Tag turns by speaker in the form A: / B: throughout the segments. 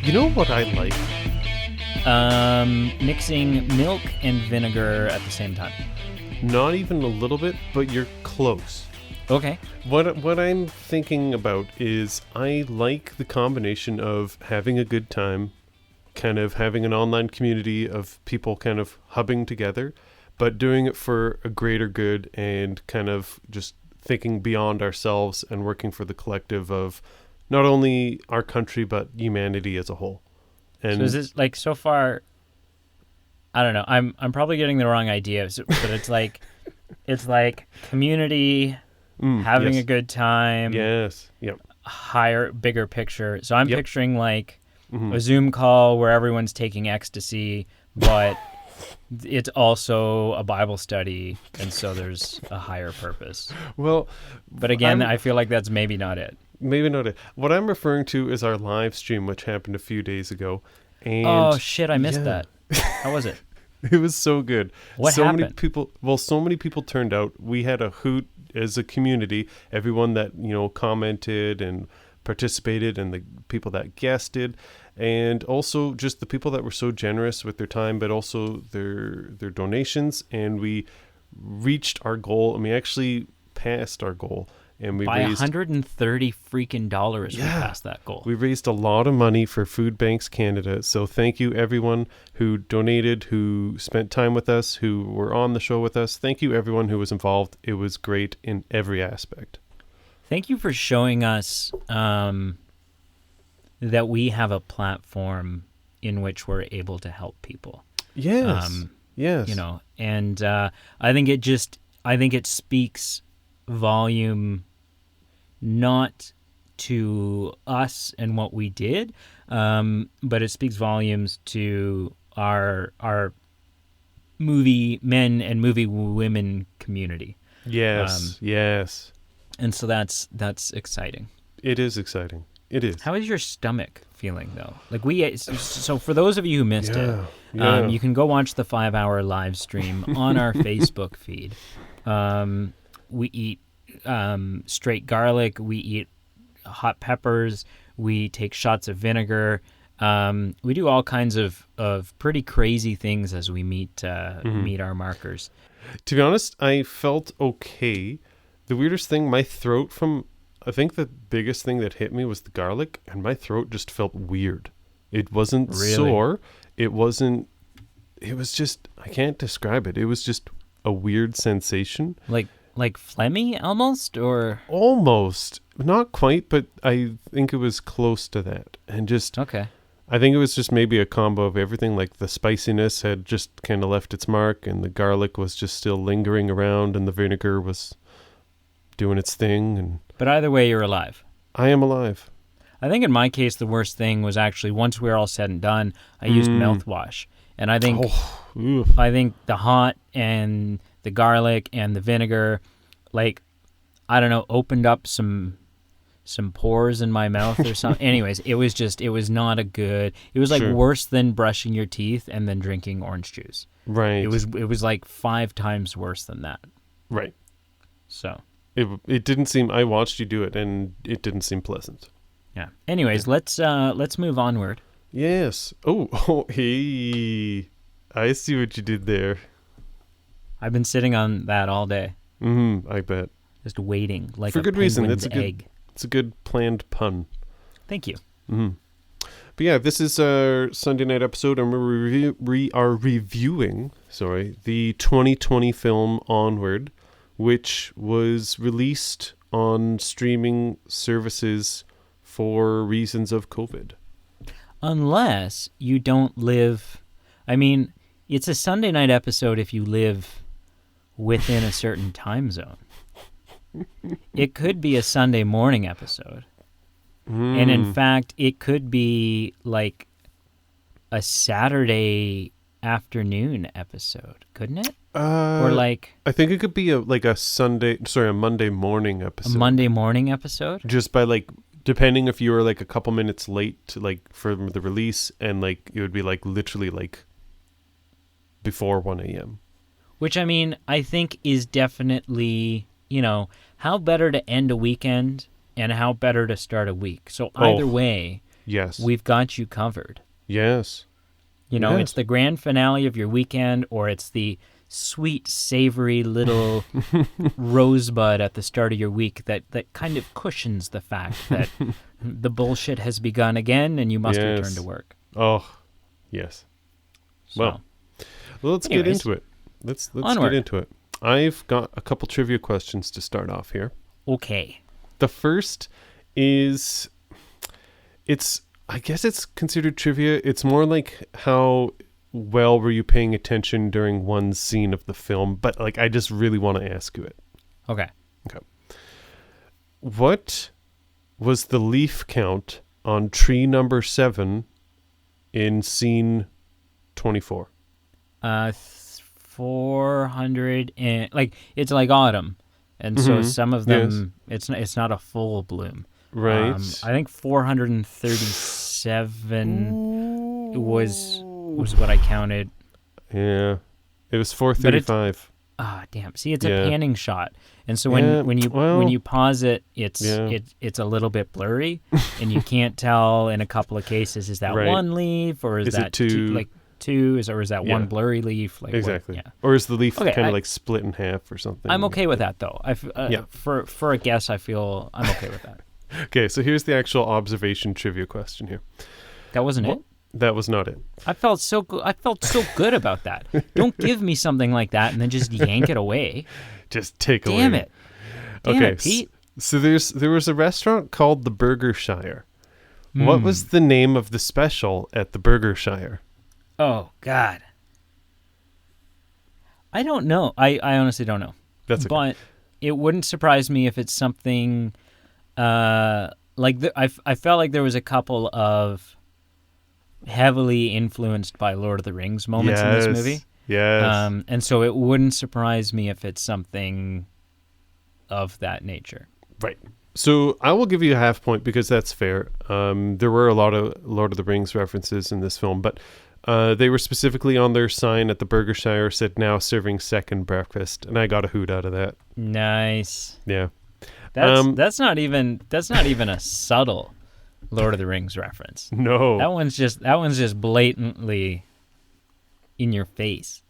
A: You know what I like?
B: Mixing milk and vinegar at the same time.
A: Not even a little bit, but you're close.
B: Okay.
A: What I'm thinking about is I like the combination of having a good time, kind of having an online community of people kind of hubbing together, but doing it for a greater good and kind of just thinking beyond ourselves and working for the collective of not only our country but humanity as a whole. And
B: So is this like so far? I don't know. I'm probably getting the wrong idea, but it's like community, having
A: yes.
B: a good time,
A: Yes. Yep.
B: bigger picture. So I'm
A: Yep.
B: picturing like a Zoom call where everyone's taking ecstasy, but it's also a Bible study, and so there's a higher purpose.
A: Well,
B: But again, I feel like that's maybe not it.
A: maybe not it. What I'm referring to is our live stream, which happened a few days ago. And
B: Oh shit, I missed
A: yeah.
B: that. How was it?
A: It was so good.
B: What
A: so
B: happened?
A: So many people turned out. We had a hoot as a community. Everyone that, commented and participated, and the people that guested, and also just the people that were so generous with their time, but also their donations. And we reached our goal, and we actually passed our goal. And we
B: By
A: raised
B: $130 freaking dollars, we passed that goal.
A: We raised a lot of money for Food Banks Canada. So thank you everyone who donated, who spent time with us, who were on the show with us. Thank you everyone who was involved. It was great in every aspect.
B: Thank you for showing us that we have a platform in which we're able to help people.
A: Yes. Yes.
B: And I think it speaks volume, not to us and what we did, but it speaks volumes to our movie men and movie women community.
A: Yes. Yes.
B: And so that's exciting.
A: It is exciting. It is.
B: How is your stomach feeling though? So for those of you who missed it,
A: Yeah.
B: you can go watch the 5-hour live stream on our Facebook feed. We eat straight garlic. We eat hot peppers. We take shots of vinegar. We do all kinds of pretty crazy things as we meet our markers.
A: To be honest, I felt okay. The weirdest thing, my throat I think the biggest thing that hit me was the garlic, and my throat just felt weird. It wasn't
B: Really?
A: sore. It was just, I can't describe it. It was just a weird sensation.
B: Like phlegmy almost, or
A: Almost. Not quite, but I think it was close to that. And just,
B: okay.
A: I think it was just maybe a combo of everything. Like the spiciness had just kind of left its mark, and the garlic was just still lingering around, and the vinegar was doing its thing. And
B: But either way, you're alive.
A: I am alive.
B: I think in my case, the worst thing was actually once we were all said and done, I used mouthwash, and I think the hot and the garlic and the vinegar, opened up some pores in my mouth or something. Anyways, it was not a good. It was worse than brushing your teeth and then drinking orange juice.
A: Right.
B: It was like 5 times worse than that.
A: Right.
B: So
A: it didn't seem. I watched you do it, and it didn't seem pleasant.
B: yeah. Anyways, let's move onward.
A: Yes. Oh, hey. I see what you did there.
B: I've been sitting on that all day,
A: I bet.
B: just waiting like
A: For
B: a
A: good reason.
B: penguin's
A: It's a good.
B: egg.
A: It's a good planned pun.
B: Thank you.
A: But yeah, this is our Sunday night episode, and we are reviewing, the 2020 film Onward, which was released on streaming services for reasons of COVID.
B: Unless you don't live... I mean, it's a Sunday night episode if you live within a certain time zone. It could be a Sunday morning episode. And in fact, it could be like a Saturday afternoon episode, couldn't it? Or like...
A: I think it could be a Monday morning episode.
B: A Monday morning episode?
A: Just by depending if you were a couple minutes late to for the release, and it would be literally before 1 a.m.
B: Which, I mean, I think is definitely, how better to end a weekend and how better to start a week. So either way,
A: Yes.
B: we've got you covered.
A: Yes. Yes.
B: It's the grand finale of your weekend, or it's the sweet, savory little rosebud at the start of your week that kind of cushions the fact that the bullshit has begun again and you must return to work.
A: Oh, yes.
B: So,
A: Well, let's get into it. Let's get into it. I've got a couple trivia questions to start off here.
B: Okay.
A: The first is, I guess it's considered trivia. It's more like how well were you paying attention during one scene of the film, but I just really want to ask you it.
B: Okay.
A: What was the leaf count on tree number 7 in scene 24?
B: 400 and it's like autumn, and so some of them it's not a full bloom.
A: Right.
B: I think 437 was what I counted.
A: Yeah, it was 435.
B: Damn. See, it's a panning shot, and so when you pause it, it's a little bit blurry, and you can't tell in a couple of cases is that one leaf or is that
A: it two?
B: Or is that one blurry leaf?
A: Exactly. Or is the leaf kind of split in half or something?
B: I'm okay with that though. For a guess, I feel I'm okay with that.
A: Okay, so here's the actual observation trivia question here.
B: That wasn't it?
A: That was not it.
B: I felt so good about that. Don't give me something like that and then just yank it away.
A: Just take away.
B: Damn it. Damn it, Pete.
A: So there was a restaurant called the Burgershire. What was the name of the special at the Burgershire?
B: Oh, God. I don't know. I honestly don't know.
A: That's okay.
B: But it wouldn't surprise me if it's something I felt like there was a couple of heavily influenced by Lord of the Rings moments in this movie.
A: Yes.
B: And so it wouldn't surprise me if it's something of that nature.
A: Right. So I will give you a half point because that's fair. There were a lot of Lord of the Rings references in this film, but they were specifically on their sign at the Burgershire said now serving second breakfast, and I got a hoot out of that.
B: Nice.
A: Yeah.
B: That's not even a subtle Lord of the Rings reference.
A: No.
B: That one's just blatantly in your face.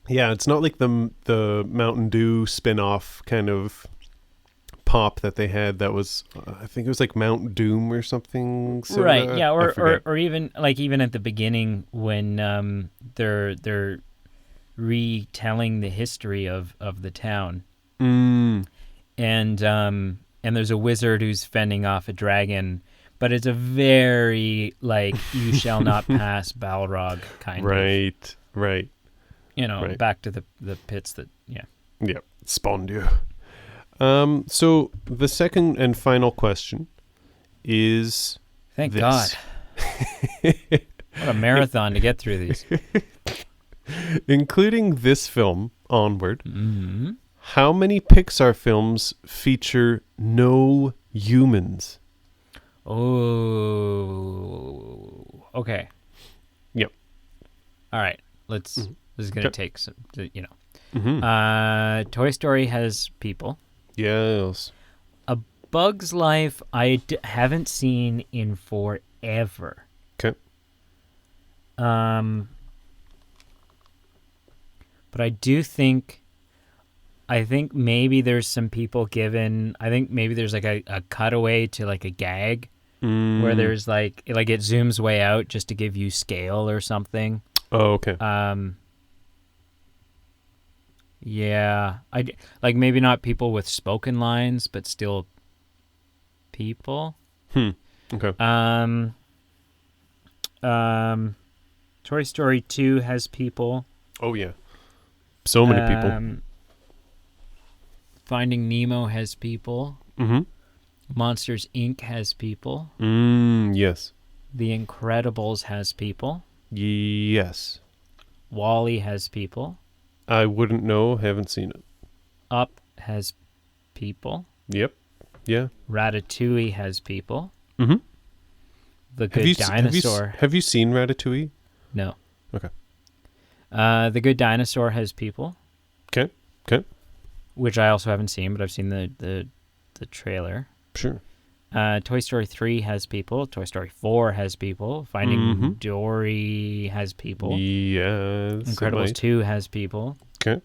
A: Yeah, it's not like the Mountain Dew spin-off kind of pop that they had that was I think it was like Mount Doom or something.
B: Right, yeah, or even at the beginning when they're retelling the history of the town. And there's a wizard who's fending off a dragon, but it's a very you shall not pass Balrog kind of.
A: Right.
B: Back to the pits that
A: spawned you. So the second and final question is
B: Thank
A: this.
B: God. What a marathon to get through these.
A: Including this film, Onward.
B: Mm-hmm.
A: How many Pixar films feature no humans?
B: Oh, okay.
A: Yep.
B: All right. This is going to take some,
A: Mm-hmm.
B: Toy Story has people.
A: Yes.
B: A Bug's Life I haven't seen in forever.
A: Okay.
B: But I do think... I think maybe there's some people given... I think maybe there's a cutaway to a gag where there's it zooms way out just to give you scale or something.
A: Oh, okay.
B: Yeah. Maybe not people with spoken lines, but still people.
A: Okay.
B: Toy Story 2 has people.
A: Oh, yeah. So many people.
B: Finding Nemo has people.
A: Mm-hmm.
B: Monsters, Inc. has people.
A: Yes.
B: The Incredibles has people.
A: Yes.
B: WALL-E has people.
A: I wouldn't know. Haven't seen it.
B: Up has people.
A: Yep. Yeah.
B: Ratatouille has people.
A: Mm-hmm.
B: The Good Dinosaur.
A: Have you seen Ratatouille?
B: No.
A: Okay.
B: The Good Dinosaur has people.
A: Okay.
B: Which I also haven't seen, but I've seen the trailer.
A: Sure.
B: Toy Story 3 has people. Toy Story 4 has people. Finding Dory has people.
A: Yes.
B: Incredibles 2 has people.
A: Okay.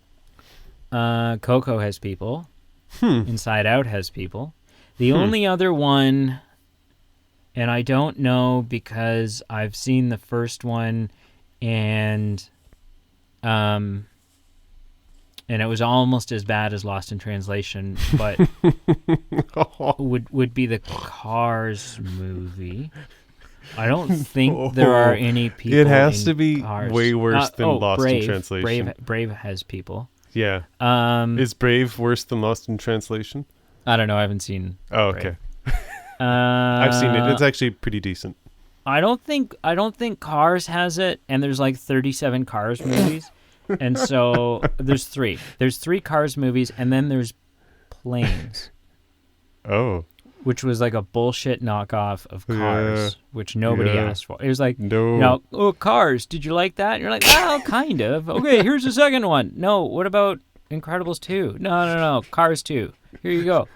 B: Coco has people. Inside Out has people. The only other one, and I don't know because I've seen the first one, and it was almost as bad as Lost in Translation, but would be the Cars movie. I don't think there are any people.
A: It has
B: in
A: to be
B: Cars.
A: way worse than Lost
B: Brave.
A: in Translation.
B: Brave has people.
A: Yeah. Is Brave worse than Lost in Translation?
B: I don't know. I haven't seen.
A: Oh,
B: Brave.
A: okay. I've seen it. It's actually pretty decent.
B: I don't think Cars has it, and there's like 37 Cars movies. And so there's three. There's 3 Cars movies, and then there's Planes.
A: Oh.
B: Which was like a bullshit knockoff of Cars, which nobody asked for. It was like,
A: no.
B: Cars, did you like that? And you're like, well, kind of. Okay, here's the second one. No, what about Incredibles 2? No, Cars 2. Here you go.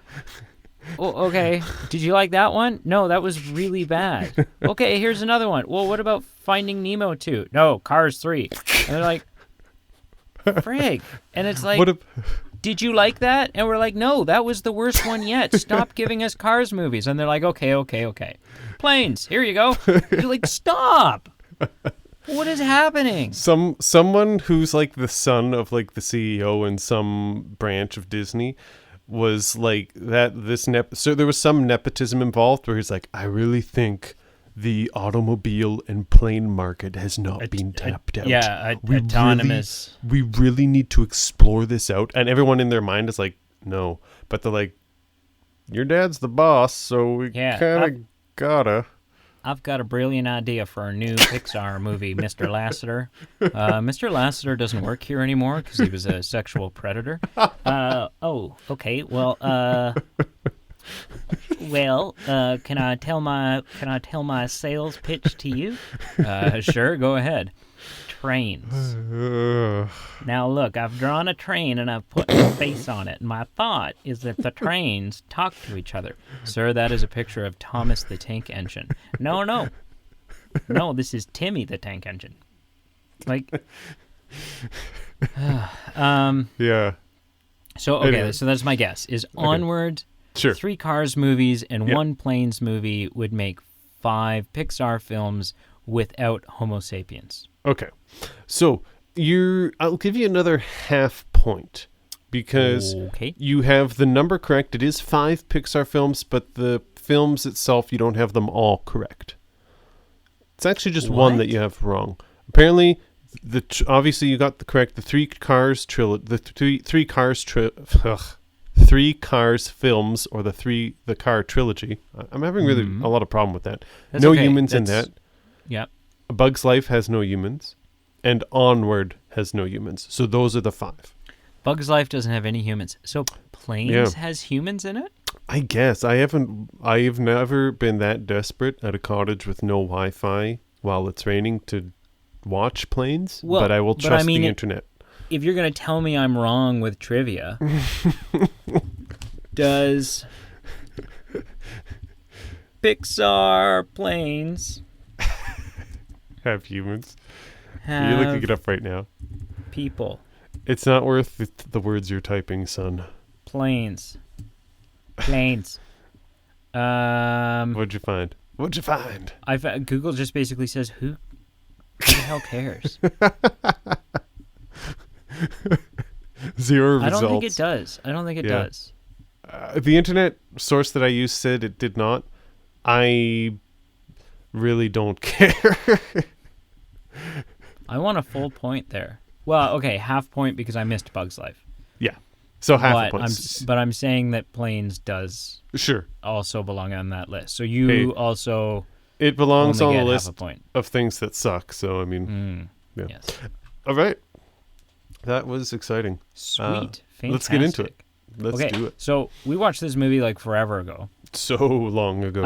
B: Oh, okay. Did you like that one? No, that was really bad. Okay, here's another one. Well, what about Finding Nemo 2? No, Cars 3. And they're like, frig. And it's like, did you like that? And we're like, no, that was the worst one yet. Stop giving us Cars movies. And they're like, okay. Planes, here you go. You're like, stop. What is happening?
A: Someone who's like the son of like the CEO in some branch of Disney was like that. So there was some nepotism involved where he's like, I really think the automobile and plane market has not been tapped out.
B: Yeah, autonomous.
A: We really need to explore this out. And everyone in their mind is like, no. But they're like, your dad's the boss, so we kind of gotta.
B: I've got a brilliant idea for a new Pixar movie, Mr. Lasseter. Mr. Lasseter doesn't work here anymore because he was a sexual predator. Okay. Well, can I tell my sales pitch to you? Sure, go ahead. Trains. Now look, I've drawn a train and I've put a face on it. And my thought is that the trains talk to each other. Sir, that is a picture of Thomas the Tank Engine. No, this is Timmy the Tank Engine. Like,
A: yeah.
B: So okay, so that's my guess. Is Onward,
A: sure. 3
B: Cars movies and 1 Planes movie would make 5 Pixar films without Homo sapiens.
A: Okay. So I'll give you another half point because you have the number correct. It is 5 Pixar films, but the films itself, you don't have them all correct. It's actually just one that you have wrong. Apparently, obviously you got the correct. The 3 Cars Three Cars films, or the Car trilogy. I'm having really a lot of problem with that. That's no humans in that.
B: Yep.
A: A Bug's Life has no humans, and Onward has no humans. So those are the 5.
B: Bug's Life doesn't have any humans. So Planes has humans in it?
A: I guess. I've never been that desperate at a cottage with no Wi-Fi while it's raining to watch Planes, but I will trust the internet.
B: If you're going to tell me I'm wrong with trivia, does Pixar Planes
A: have humans? You're looking it up right now.
B: People.
A: It's not worth the words you're typing, son.
B: Planes.
A: What'd you find?
B: Google just basically says, who the hell cares?
A: 0 results.
B: I don't think it does.
A: The internet source that I used said it did not. I really don't care.
B: I want a full point there. Well, okay, half point because I missed Bug's Life.
A: Yeah. So half a point.
B: But I'm saying that Planes does also belong on that list. So also
A: it belongs on the
B: list
A: of things that suck. So I mean,
B: yes.
A: All right. That was exciting.
B: Sweet. Fantastic.
A: Let's get into it. Let's do it.
B: So we watched this movie like forever ago.
A: So long ago.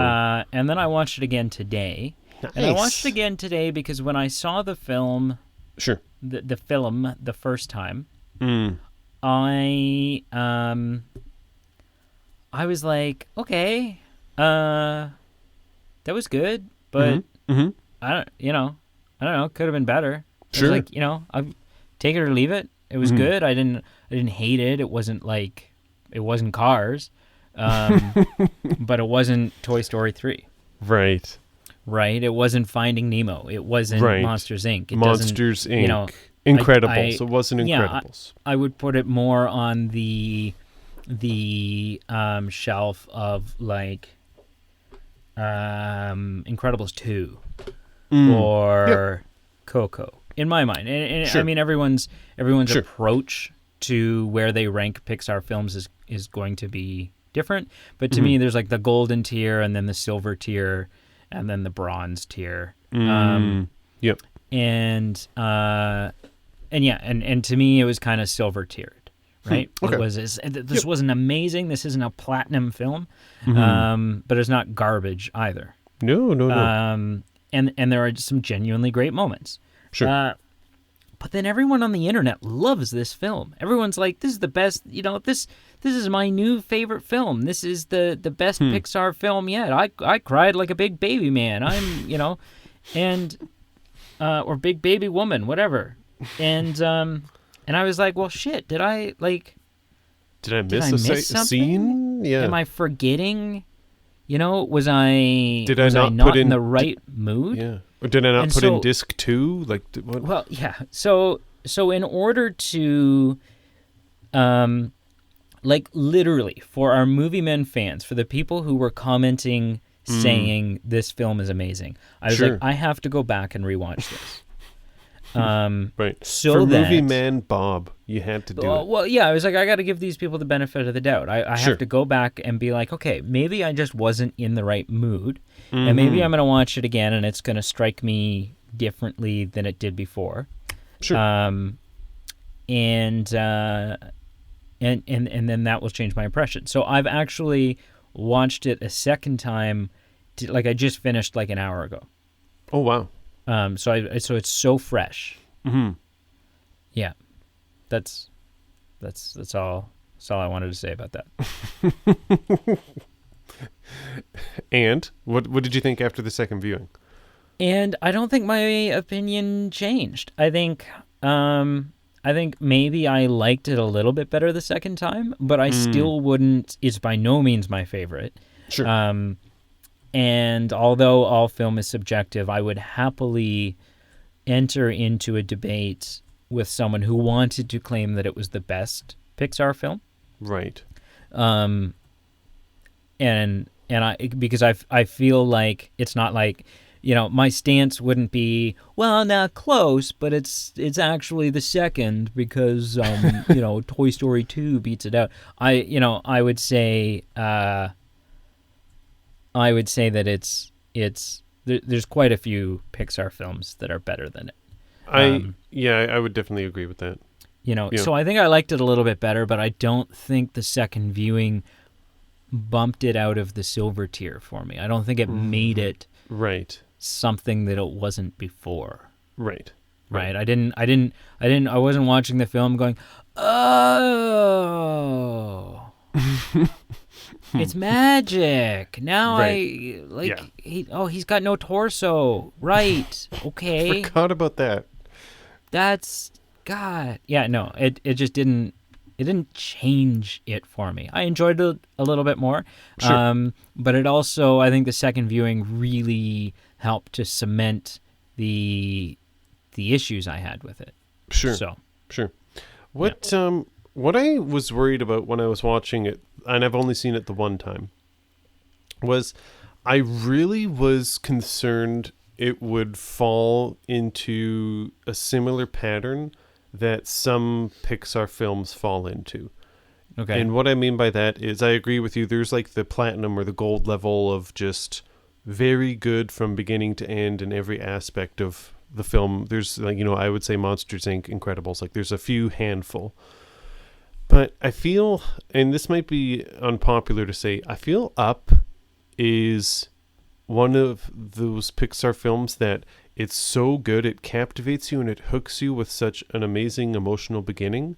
B: And then I watched it again today. Nice. And I watched it again today because when I saw the film, the film the first time, I was like, okay, That was good, but
A: Mm-hmm.
B: I don't know. Could have been better. It
A: Sure.
B: was like, I take it or leave it. It was good. I didn't hate it. It wasn't like, it wasn't Cars, but it wasn't Toy Story 3.
A: Right.
B: Right. It wasn't Finding Nemo. It wasn't
A: Right.
B: Monsters Inc. It
A: Monsters
B: doesn't,
A: Inc. Incredibles. It wasn't Incredibles.
B: I would put it more on the shelf of like Incredibles 2 or Coco in my mind. And
A: Sure.
B: I mean everyone's
A: Sure.
B: approach to where they rank Pixar films is going to be different, but to me there's like the golden tier and then the silver tier and then the bronze tier.
A: Yep.
B: And to me it was kind of silver tiered, right?
A: Okay.
B: This wasn't amazing. This isn't a platinum film, but it's not garbage either.
A: No.
B: And there are some genuinely great moments.
A: Sure.
B: But then everyone on the internet loves this film. Everyone's like, this is the best, this is my new favorite film. This is the best Pixar film yet. I cried like a big baby man. And or big baby woman, whatever. And I was like, well, shit, did I
A: miss a
B: something?
A: scene? Yeah.
B: Am I forgetting? Was I
A: Did I
B: was
A: not
B: not
A: put
B: in
A: in
B: the right mood?
A: Yeah. Or did I not
B: And
A: put in
B: so-
A: disc 2? Like, what?
B: Well, yeah. So in order to, literally for our Movie Men fans, for the people who were commenting saying this film is amazing, I was
A: Sure.
B: like, I have to go back and rewatch this.
A: Right.
B: So
A: For
B: that
A: movie man Bob, you had to do it.
B: well, yeah, I was like, I got to give these people the benefit of the doubt. I
A: Sure.
B: have to go back and be like, okay, maybe I just wasn't in the right mood, and maybe I'm going to watch it again, and it's going to strike me differently than it did before.
A: Sure.
B: And then that will change my impression. So I've actually watched it a second time, I just finished like an hour ago.
A: Oh, wow.
B: So it's so fresh.
A: Mm-hmm.
B: Yeah, that's all. That's all I wanted to say about that.
A: And what did you think after the second viewing?
B: And I don't think my opinion changed. I think maybe I liked it a little bit better the second time, but I still wouldn't. It's by no means my favorite.
A: Sure.
B: And although all film is subjective, I would happily enter into a debate with someone who wanted to claim that it was the best Pixar film.
A: Right.
B: And because I feel like it's not like, my stance wouldn't be, well, not close, but it's actually the second because Toy Story 2 beats it out. I would say that there's quite a few Pixar films that are better than it.
A: I would definitely agree with that. Yeah.
B: So I think I liked it a little bit better, but I don't think the second viewing bumped it out of the silver tier for me. I don't think it made it
A: Right.
B: something that it wasn't before.
A: Right.
B: Right. I wasn't watching the film going, oh, it's magic. Now
A: Right.
B: he's got no torso. Right. Okay.
A: Forgot about that.
B: That's God. Yeah, no, it just didn't change it for me. I enjoyed it a little bit more.
A: Sure.
B: But it also, I think the second viewing really helped to cement the issues I had with it.
A: Sure.
B: So,
A: Sure. What I was worried about when I was watching it, and I've only seen it the one time, was I really was concerned it would fall into a similar pattern that some Pixar films fall into.
B: okay.
A: And what I mean by that is I agree with you. There's like the platinum or the gold level of just very good from beginning to end in every aspect of the film. There's I would say Monsters Inc., Incredibles. Like there's a few handful. But I feel, and this might be unpopular to say, I feel Up is one of those Pixar films that it's so good, it captivates you and it hooks you with such an amazing emotional beginning.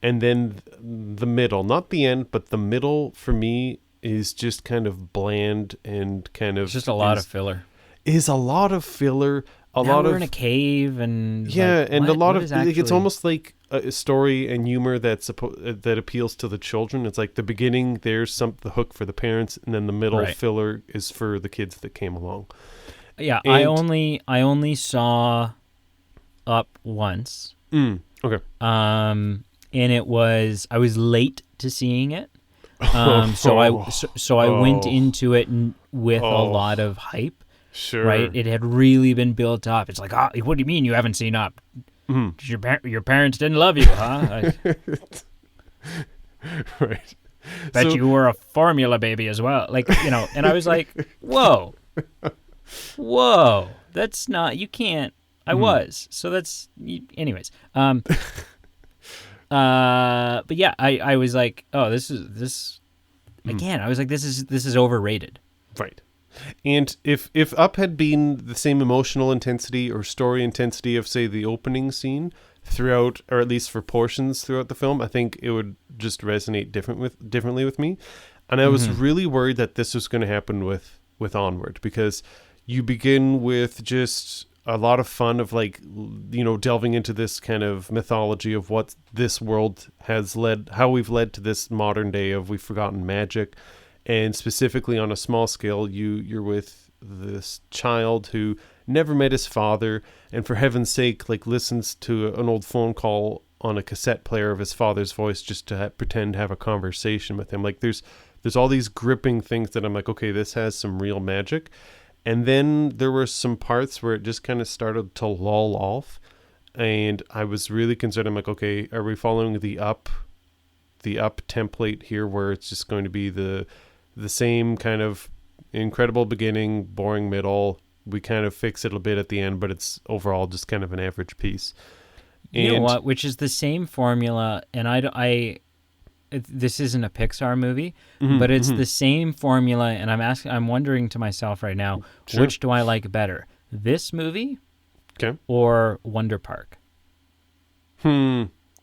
A: And then the middle, not the end, but the middle for me is just kind of bland and kind of
B: It's just a lot of filler.
A: Is a lot of filler.
B: We're in a cave and
A: and a lot of
B: actually...
A: it's almost like a story and humor that appeals to the children. It's like the beginning, there's the hook for the parents, and then the middle filler is for the kids that came along.
B: Yeah, and I only saw Up once.
A: Okay.
B: And I was late to seeing it. So I went into it with a lot of hype.
A: Sure.
B: Right? It had really been built up. It's like, what do you mean you haven't seen Up? Your parents didn't love you, huh?
A: Right.
B: Bet you were a formula baby as well. Like, and I was like, whoa, that's not, you can't, I was. So that's, anyways. But yeah, I was like, oh, again, I was like, this is overrated.
A: Right. And if Up had been the same emotional intensity or story intensity of, say, the opening scene throughout, or at least for portions throughout the film, I think it would just resonate differently with me. And I was really worried that this was going to happen with Onward, because you begin with just a lot of fun of delving into this kind of mythology of what this world has how we've led to this modern day of we've forgotten magic. And specifically on a small scale, you're with this child who never met his father, and for heaven's sake, listens to an old phone call on a cassette player of his father's voice just to pretend to have a conversation with him. There's all these gripping things that I'm like, okay, this has some real magic. And then there were some parts where it just kind of started to lull off, and I was really concerned. I'm like, okay, are we following the Up template here, where it's just going to be the same kind of incredible beginning, boring middle. We kind of fix it a bit at the end, but it's overall just kind of an average piece.
B: You know what? Which is the same formula, and this isn't a Pixar movie, but it's the same formula. And I'm wondering to myself right now, which do I like better, this movie, or Wonder Park?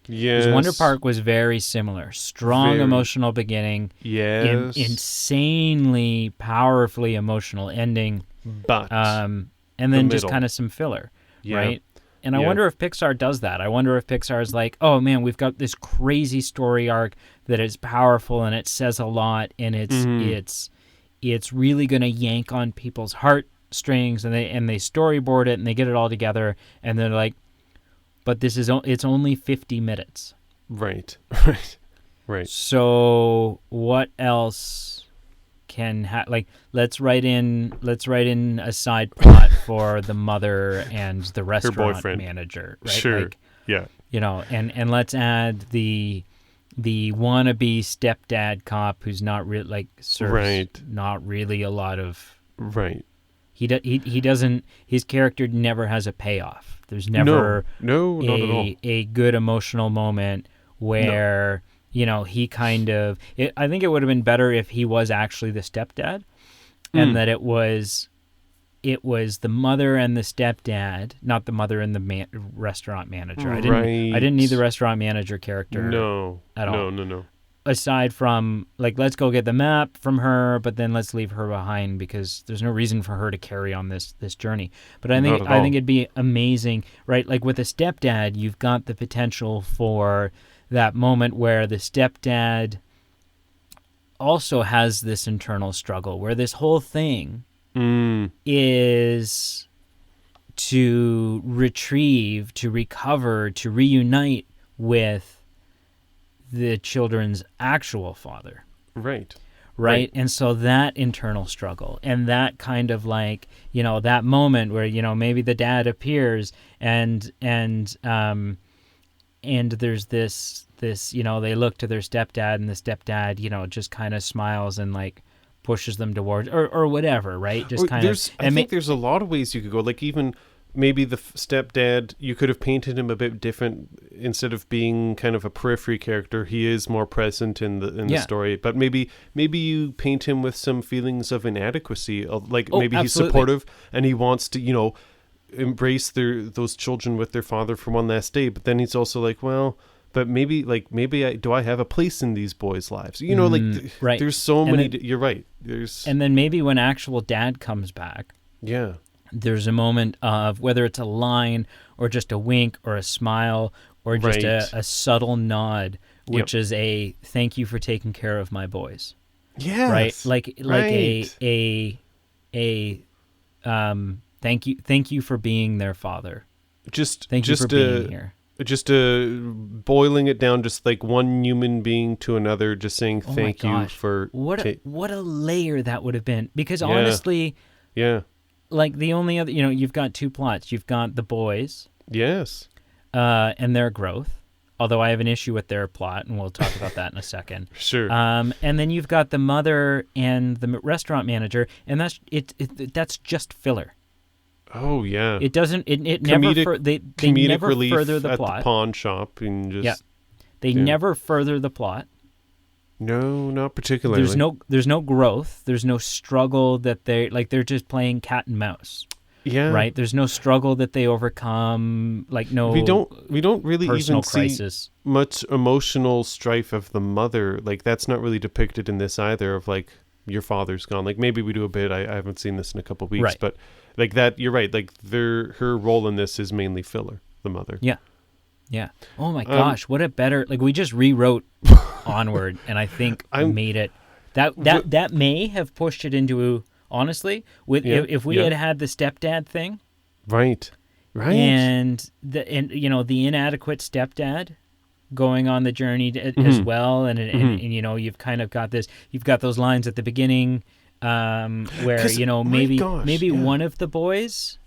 A: Yes.
B: Because Wonder Park was very similar. Strong emotional beginning.
A: Yes.
B: Insanely, powerfully emotional ending.
A: But
B: and then just kind of some filler, right? And I wonder if Pixar does that. I wonder if Pixar is like, oh man, we've got this crazy story arc that is powerful and it says a lot, and it's really going to yank on people's heartstrings, and they storyboard it and they get it all together, and they're like, but it's only 50 minutes.
A: Right.
B: So what else can let's write in a side plot for the mother and the restaurant manager, right?
A: Sure.
B: And let's add the wannabe stepdad cop who's not really serves not really a lot of He doesn't. His character never has a payoff. There's never
A: not at all.
B: A good emotional moment where he kind of. I think it would have been better if he was actually the stepdad, and that it was the mother and the stepdad, not the mother and the restaurant manager. I didn't need the restaurant manager character. At all.
A: No.
B: Aside from let's go get the map from her, but then let's leave her behind because there's no reason for her to carry on this journey. But I think it'd be amazing, right? Like with a stepdad, you've got the potential for that moment where the stepdad also has this internal struggle, where this whole thing is to retrieve, to recover, to reunite with the children's actual father. Right. And so that internal struggle and that kind of that moment where, maybe the dad appears and there's this, they look to their stepdad and the stepdad, just kind of smiles and pushes them towards or whatever. Right. Just kind of.
A: I think there's a lot of ways you could go. Even maybe the stepdad, you could have painted him a bit different. Instead of being kind of a periphery character, he is more present in the story. But maybe you paint him with some feelings of inadequacy. Maybe
B: absolutely.
A: He's supportive and he wants to, embrace those children with their father for one last day. But then he's also like, well, but maybe do I have a place in these boys' lives? You know,
B: right.
A: There's so
B: And
A: many.
B: then-
A: You're right.
B: And then maybe when actual dad comes back,
A: Yeah.
B: there's a moment of whether it's a line or just a wink or a smile or just
A: Right.
B: a subtle nod, which
A: Yep.
B: is a thank you for taking care of my boys.
A: Yes.
B: Right? Like
A: Right.
B: a thank you for being their father. Thank you for being here.
A: Just boiling it down, just like one human being to another, just saying
B: Oh
A: thank
B: my
A: you
B: gosh.
A: for
B: What a layer that would have been. Because
A: Yeah.
B: honestly,
A: yeah.
B: like the only other, you've got two plots. You've got the boys
A: Yes.
B: and their growth. Although I have an issue with their plot, and we'll talk about that in a second.
A: Sure.
B: And then you've got the mother and the restaurant manager, and that's just filler.
A: Oh yeah.
B: It doesn't. It
A: Comedic-
B: never. They
A: Comedic
B: never
A: relief
B: further the
A: at
B: plot.
A: the pawn shop and just
B: Yeah. They
A: Yeah.
B: never further the plot.
A: No, not particularly.
B: There's no growth. There's no struggle that they're just playing cat and mouse.
A: Yeah.
B: Right. There's no struggle that they overcome. Like no.
A: We don't really
B: personal
A: even
B: crisis.
A: see much emotional strife of the mother. Like that's not really depicted in this either. Of like your father's gone. Like maybe we do a bit. I haven't seen this in a couple weeks,
B: Right.
A: but like that. You're right. Like her role in this is mainly filler. The mother.
B: Yeah. Yeah. Oh my gosh, what a better we just rewrote Onward, and I think made it that may have pushed it into honestly if we had had the stepdad thing,
A: Right.
B: and the inadequate stepdad going on the journey as well, and you've kind of got those lines at the beginning where maybe one of the boys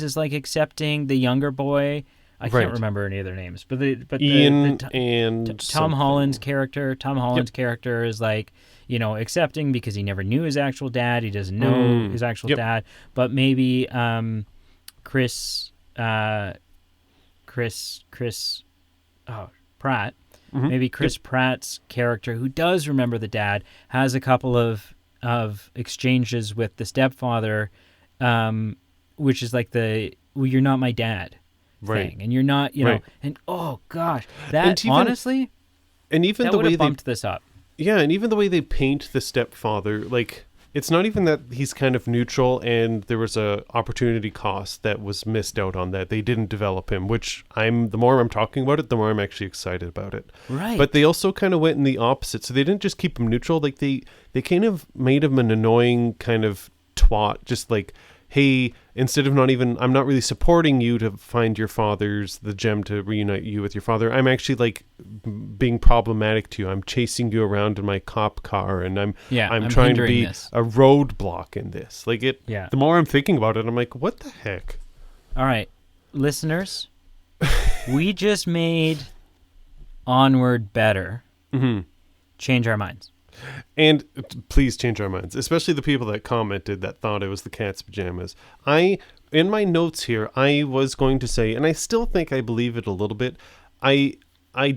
B: is like accepting the younger boy. I can't remember any of their names, but
A: Ian and
B: Tom Holland's character. Tom Holland's character is like, accepting because he never knew his actual dad. He doesn't know his actual dad. But maybe Chris Pratt. Maybe Chris Pratt's character, who does remember the dad, has a couple of exchanges with the stepfather, which is like you're not my dad. Thing. And you're not, and oh gosh, that honestly,
A: and even
B: that
A: the
B: would
A: way
B: have bumped this up.
A: Yeah, and even the way they paint the stepfather, like it's not even that he's kind of neutral, and there was a opportunity cost that was missed out on that. They didn't develop him, which the more I'm talking about it, the more I'm actually excited about it.
B: Right.
A: But they also kind of went in the opposite, so they didn't just keep him neutral. Like they kind of made him an annoying kind of twat, just like, hey, instead of I'm not really supporting you to find the gem to reunite you with your father. I'm actually like being problematic to you. I'm chasing you around in my cop car, and I'm trying to be a roadblock in this. Like it. Yeah. The more I'm thinking about it, I'm like, what the heck?
B: All right, listeners, we just made Onward better.
A: Mm-hmm.
B: Change our minds.
A: And please change our minds, especially the people that commented that thought it was the cat's pajamas. In my notes here, I was going to say, and I still think I believe it a little bit, I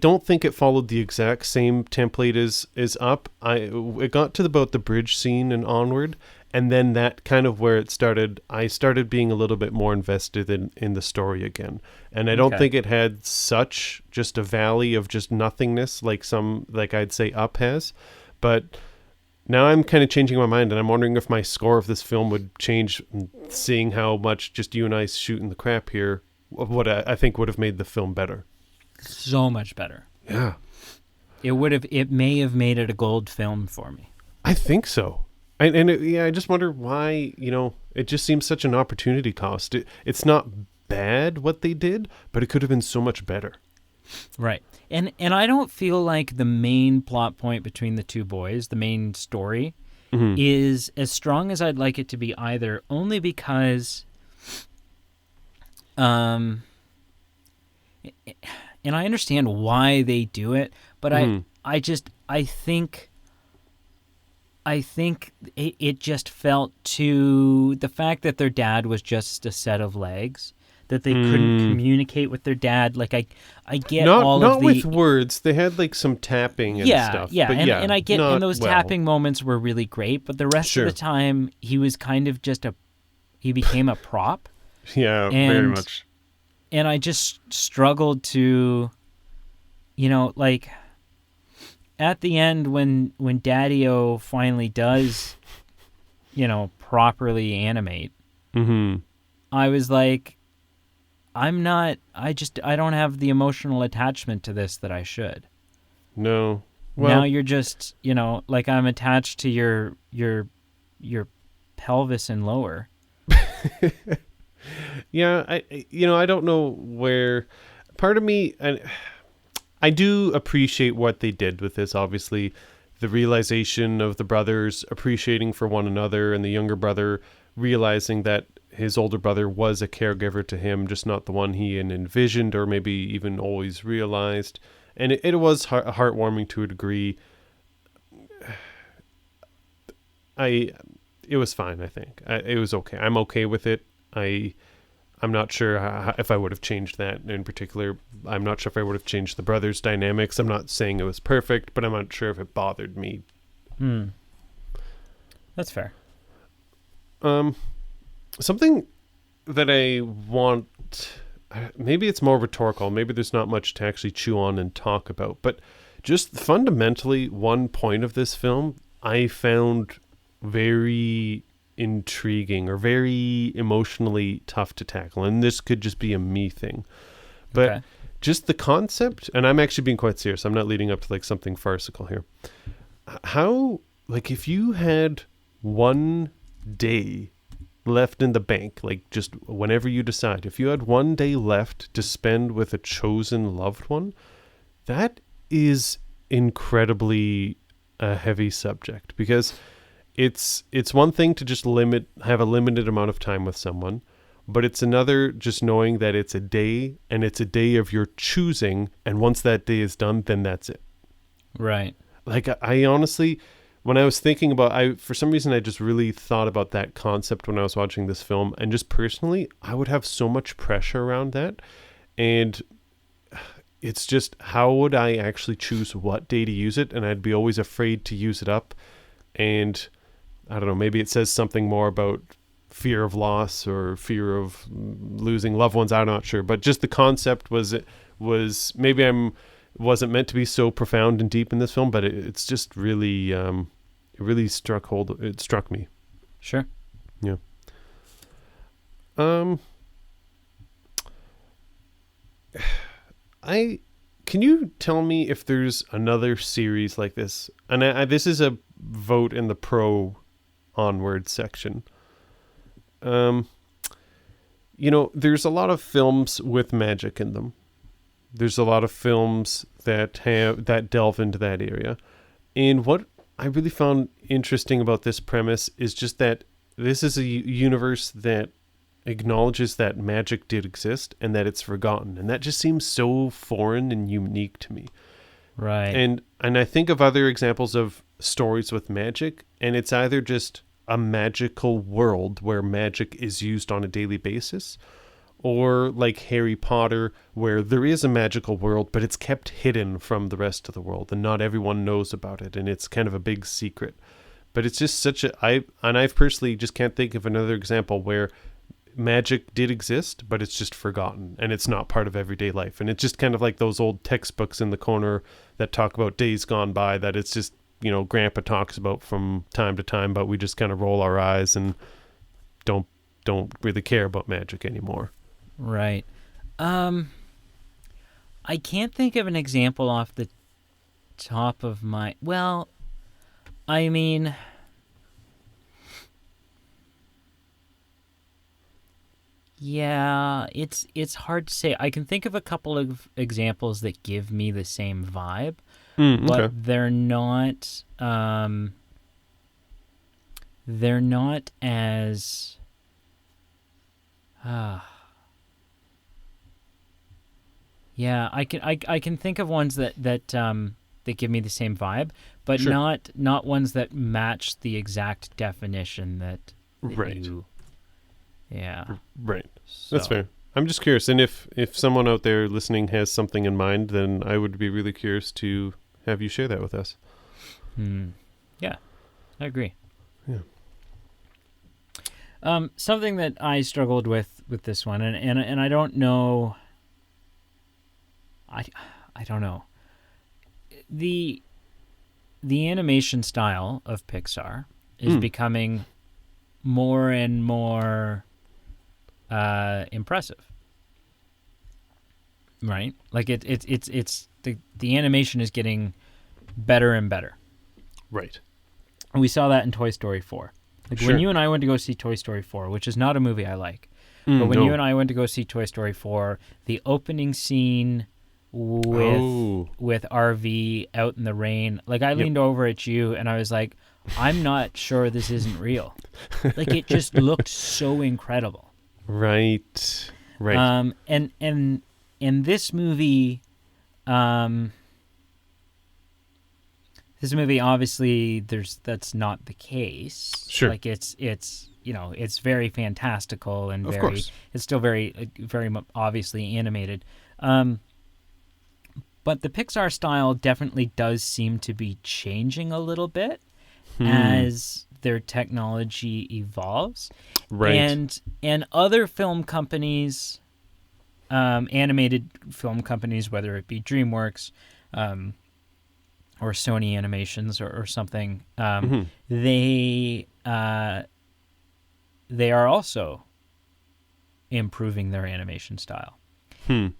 A: don't think it followed the exact same template as Up. It got to about the bridge scene in Onward, and then that kind of where it started, I started being a little bit more invested in the story again. And I don't think it had such just a valley of just nothingness like I'd say Up has. But now I'm kind of changing my mind, and I'm wondering if my score of this film would change, seeing how much just you and I shooting the crap here, of what I think would have made the film better.
B: So much better.
A: Yeah.
B: It may have made it a gold film for me.
A: I think so. I just wonder why, it just seems such an opportunity cost. It's not bad what they did, but it could have been so much better.
B: Right. And I don't feel like the main plot point between the two boys, the main story, is as strong as I'd like it to be either, only because and I understand why they do it, but I think it just felt too, the fact that their dad was just a set of legs, that they couldn't communicate with their dad. Like I get
A: not
B: with
A: words. They had like some tapping and stuff.
B: Yeah,
A: but
B: and I get, and those tapping moments were really great, but the rest of the time he was kind of just he became a prop.
A: Yeah, very much.
B: And I just struggled to like at the end when Daddy-O finally does, properly animate, I was like, I don't have the emotional attachment to this that I should.
A: No. Well,
B: now you're just, like I'm attached to your pelvis and lower.
A: Yeah, I don't know where. Part of me, and I do appreciate what they did with this. Obviously, the realization of the brothers appreciating for one another, and the younger brother realizing that his older brother was a caregiver to him, just not the one he had envisioned or maybe even always realized. And it was heartwarming to a degree. It was fine, I think. It was okay. I'm okay with it. I'm not sure if I would have changed that in particular. I'm not sure if I would have changed the brothers' dynamics. I'm not saying it was perfect, but I'm not sure if it bothered me.
B: That's fair.
A: Something that I want, maybe it's more rhetorical. Maybe there's not much to actually chew on and talk about, but just fundamentally, one point of this film I found very intriguing or very emotionally tough to tackle, and this could just be a me thing, but just the concept, and I'm actually being quite serious, I'm not leading up to like something farcical here. How, like, if you had one day left in the bank, like just whenever you decide, if you had one day left to spend with a chosen loved one, that is incredibly a heavy subject, because it's one thing to just have a limited amount of time with someone, but it's another just knowing that it's a day, and it's a day of your choosing, and once that day is done, then that's it.
B: Right.
A: Like, I honestly, when I was thinking about, for some reason I just really thought about that concept when I was watching this film, and just personally, I would have so much pressure around that, and it's just, how would I actually choose what day to use it? And I'd be always afraid to use it up, and I don't know, maybe it says something more about fear of loss or fear of losing loved ones. I'm not sure, but just the concept was maybe wasn't meant to be so profound and deep in this film, but it's just really, it really struck me.
B: Sure.
A: Yeah. Can you tell me if there's another series like this? And this is a vote in the pro Onward section. There's a lot of films with magic in them. There's a lot of films that delve into that area. And what I really found interesting about this premise is just that this is a universe that acknowledges that magic did exist and that it's forgotten. And that just seems so foreign and unique to me.
B: Right.
A: And I think of other examples of stories with magic, and it's either just a magical world where magic is used on a daily basis, or like Harry Potter, where there is a magical world, but it's kept hidden from the rest of the world, and not everyone knows about it, and it's kind of a big secret. But it's just I personally just can't think of another example where magic did exist, but it's just forgotten, and it's not part of everyday life. And it's just kind of like those old textbooks in the corner that talk about days gone by, that it's just, Grandpa talks about from time to time, but we just kind of roll our eyes and don't really care about magic anymore.
B: Right. I can't think of an example off the top of my... Well, I mean... Yeah, it's hard to say. I can think of a couple of examples that give me the same vibe, but they're not as yeah, I can think of ones that give me the same vibe, but sure, not ones that match the exact definition that
A: right.
B: you... Yeah.
A: Right. So. That's fair. I'm just curious. And if someone out there listening has something in mind, then I would be really curious to have you share that with us.
B: Yeah, I agree.
A: Yeah.
B: Something that I struggled with this one, and I don't know. I don't know. the animation style of Pixar is becoming more and more impressive. Right? Like it's the animation is getting better and better.
A: Right.
B: And we saw that in Toy Story 4. Like
A: Sure.
B: when you and I went to go see Toy Story 4, which is not a movie I like, but when you and I went to go see Toy Story 4, the opening scene with RV out in the rain, like I leaned over at you and I was like, I'm not sure this isn't real. Like it just looked so incredible.
A: Right.
B: And this movie, obviously that's not the case.
A: Sure.
B: Like it's it's very fantastical and
A: of course.
B: It's still very obviously animated. But the Pixar style definitely does seem to be changing a little bit as their technology evolves.
A: Right.
B: And other film companies, animated film companies, whether it be DreamWorks or Sony Animations or something, they are also improving their animation style.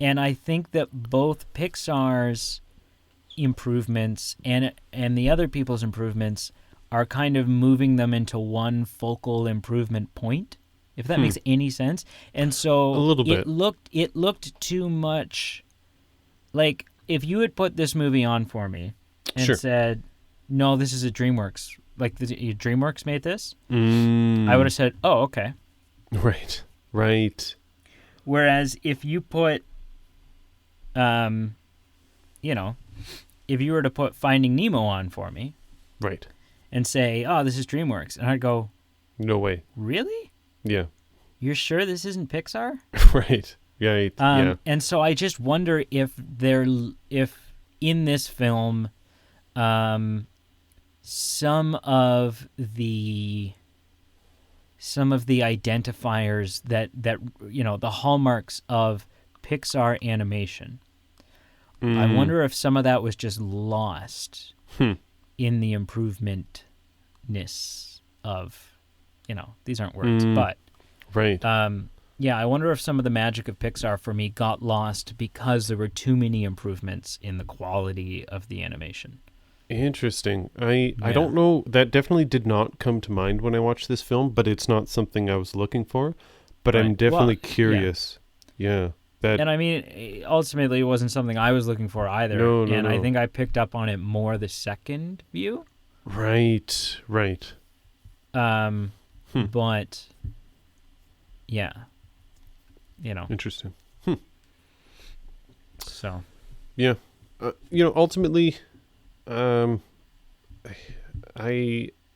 B: And I think that both Pixar's improvements and the other people's improvements are kind of moving them into one focal improvement point, if that makes any sense. And so
A: a little bit.
B: It looked too much like if you had put this movie on for me and said, "No, this is a DreamWorks. Like DreamWorks made this," I would have said, "Oh, okay."
A: Right.
B: Whereas if you put, if you were to put Finding Nemo on for me,
A: right,
B: and say, "Oh, this is DreamWorks," and I'd go,
A: "No way."
B: Really?
A: Yeah.
B: You're sure this isn't Pixar?
A: Right. Yeah.
B: And so I just wonder if in this film, some of the identifiers that the hallmarks of Pixar animation, I wonder if some of that was just lost in the improvementness of, these aren't words, but
A: right.
B: I wonder if some of the magic of Pixar for me got lost because there were too many improvements in the quality of the animation.
A: Interesting. I don't know. That definitely did not come to mind when I watched this film, but it's not something I was looking for. But I'm definitely curious. Yeah.
B: And I mean, ultimately, it wasn't something I was looking for either.
A: No.
B: I think I picked up on it more the second view.
A: Right.
B: But, yeah.
A: Interesting.
B: So.
A: Yeah. Ultimately,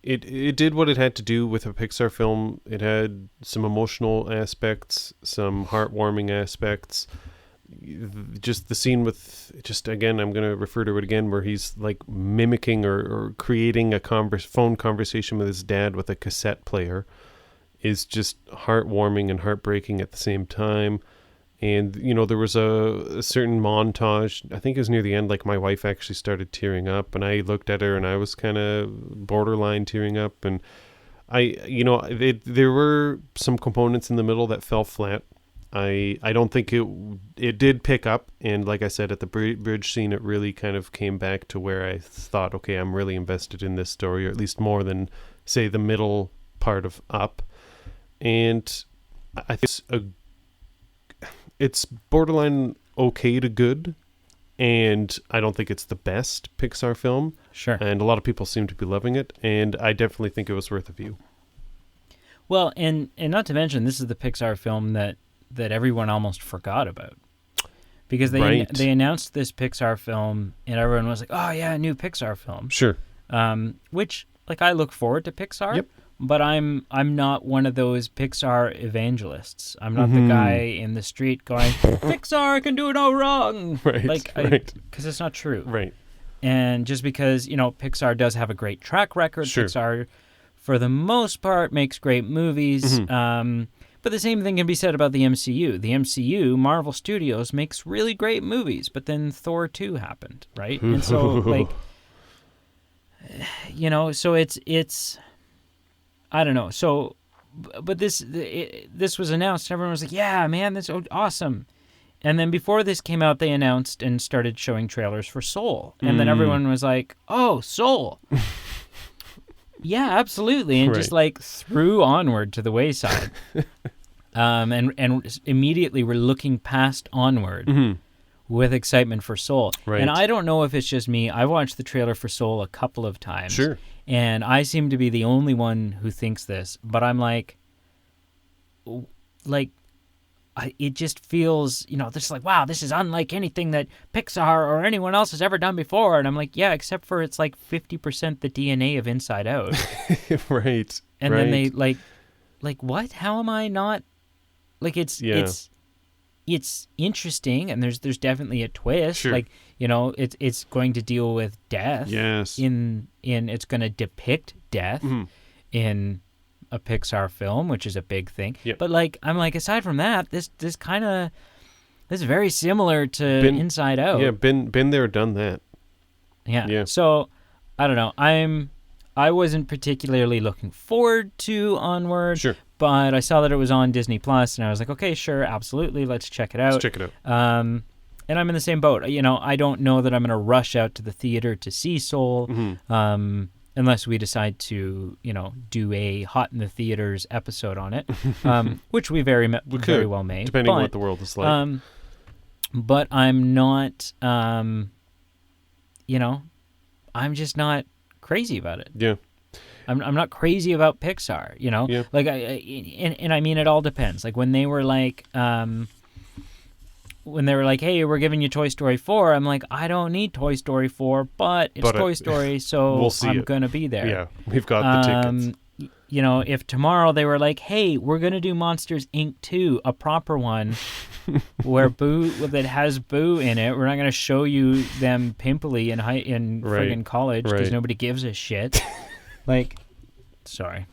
A: it did what it had to do with a Pixar film. It had some emotional aspects, some heartwarming aspects. Just the scene with, again, I'm going to refer to it again, where he's like mimicking or creating a phone conversation with his dad with a cassette player is just heartwarming and heartbreaking at the same time. And, there was a certain montage, I think it was near the end, like my wife actually started tearing up, and I looked at her and I was kind of borderline tearing up. And there were some components in the middle that fell flat. I don't think it did pick up. And like I said, at the bridge scene, it really kind of came back to where I thought, okay, I'm really invested in this story, or at least more than, say, the middle part of Up. And I think it's borderline okay to good, and I don't think it's the best Pixar film.
B: Sure.
A: And a lot of people seem to be loving it, and I definitely think it was worth a view.
B: Well, and not to mention, this is the Pixar film that everyone almost forgot about. Because they announced this Pixar film, and everyone was like, "Oh yeah, a new Pixar film."
A: Sure.
B: Which, like, I look forward to Pixar.
A: Yep.
B: But I'm not one of those Pixar evangelists. I'm not the guy in the street going, "Pixar can do no wrong."
A: Right.
B: Because it's not true.
A: Right.
B: And just because, Pixar does have a great track record.
A: Sure.
B: Pixar, for the most part, makes great movies. But the same thing can be said about the MCU. The MCU, Marvel Studios, makes really great movies, but then Thor 2 happened, right? And so, like, you know, so it's I don't know. So, but this was announced, and everyone was like, yeah, man, that's awesome. And then before this came out, they announced and started showing trailers for Soul. And then everyone was like, oh, Soul. Yeah, absolutely. And just like threw Onward to the wayside. And immediately we're looking past Onward with excitement for Soul.
A: Right.
B: And I don't know if it's just me. I watched the trailer for Soul a couple of times.
A: Sure.
B: And I seem to be the only one who thinks this. But I'm like, it just feels, you know, this is like, wow, this is unlike anything that Pixar or anyone else has ever done before. And I'm like, yeah, except for it's like 50% the DNA of Inside Out.
A: Right.
B: And then they like what? How am I not? Like it's interesting, and there's definitely a twist.
A: Sure.
B: Like, you know, it's going to deal with death.
A: Yes.
B: In it's going to depict death in a Pixar film, which is a big thing.
A: Yep.
B: But like, I'm like, aside from that, this is very similar to Inside Out.
A: Yeah, been there, done that.
B: Yeah. So I don't know. I wasn't particularly looking forward to Onward.
A: Sure.
B: But I saw that it was on Disney Plus, and I was like, okay, sure, absolutely, let's check it out.
A: Let's check it out.
B: And I'm in the same boat. You know, I don't know that I'm going to rush out to the theater to see Soul. Unless we decide to, you know, do a Hot in the Theaters episode on it, which we very well may.
A: Depending on what the world is like.
B: But I'm not, you know, I'm just not crazy about it.
A: Yeah.
B: I'm not crazy about Pixar, you know?
A: Yeah.
B: Like, and I mean, it all depends. Like, when they were like, hey, we're giving you Toy Story 4, I'm like, I don't need Toy Story 4, but it's Toy Story, so I'm going to be there.
A: Yeah, we've got the tickets.
B: You know, if tomorrow they were like, hey, we're going to do Monsters, Inc. 2, a proper one, where that has Boo in it, we're not going to show you them pimply in friggin' college because nobody gives a shit. Like, sorry.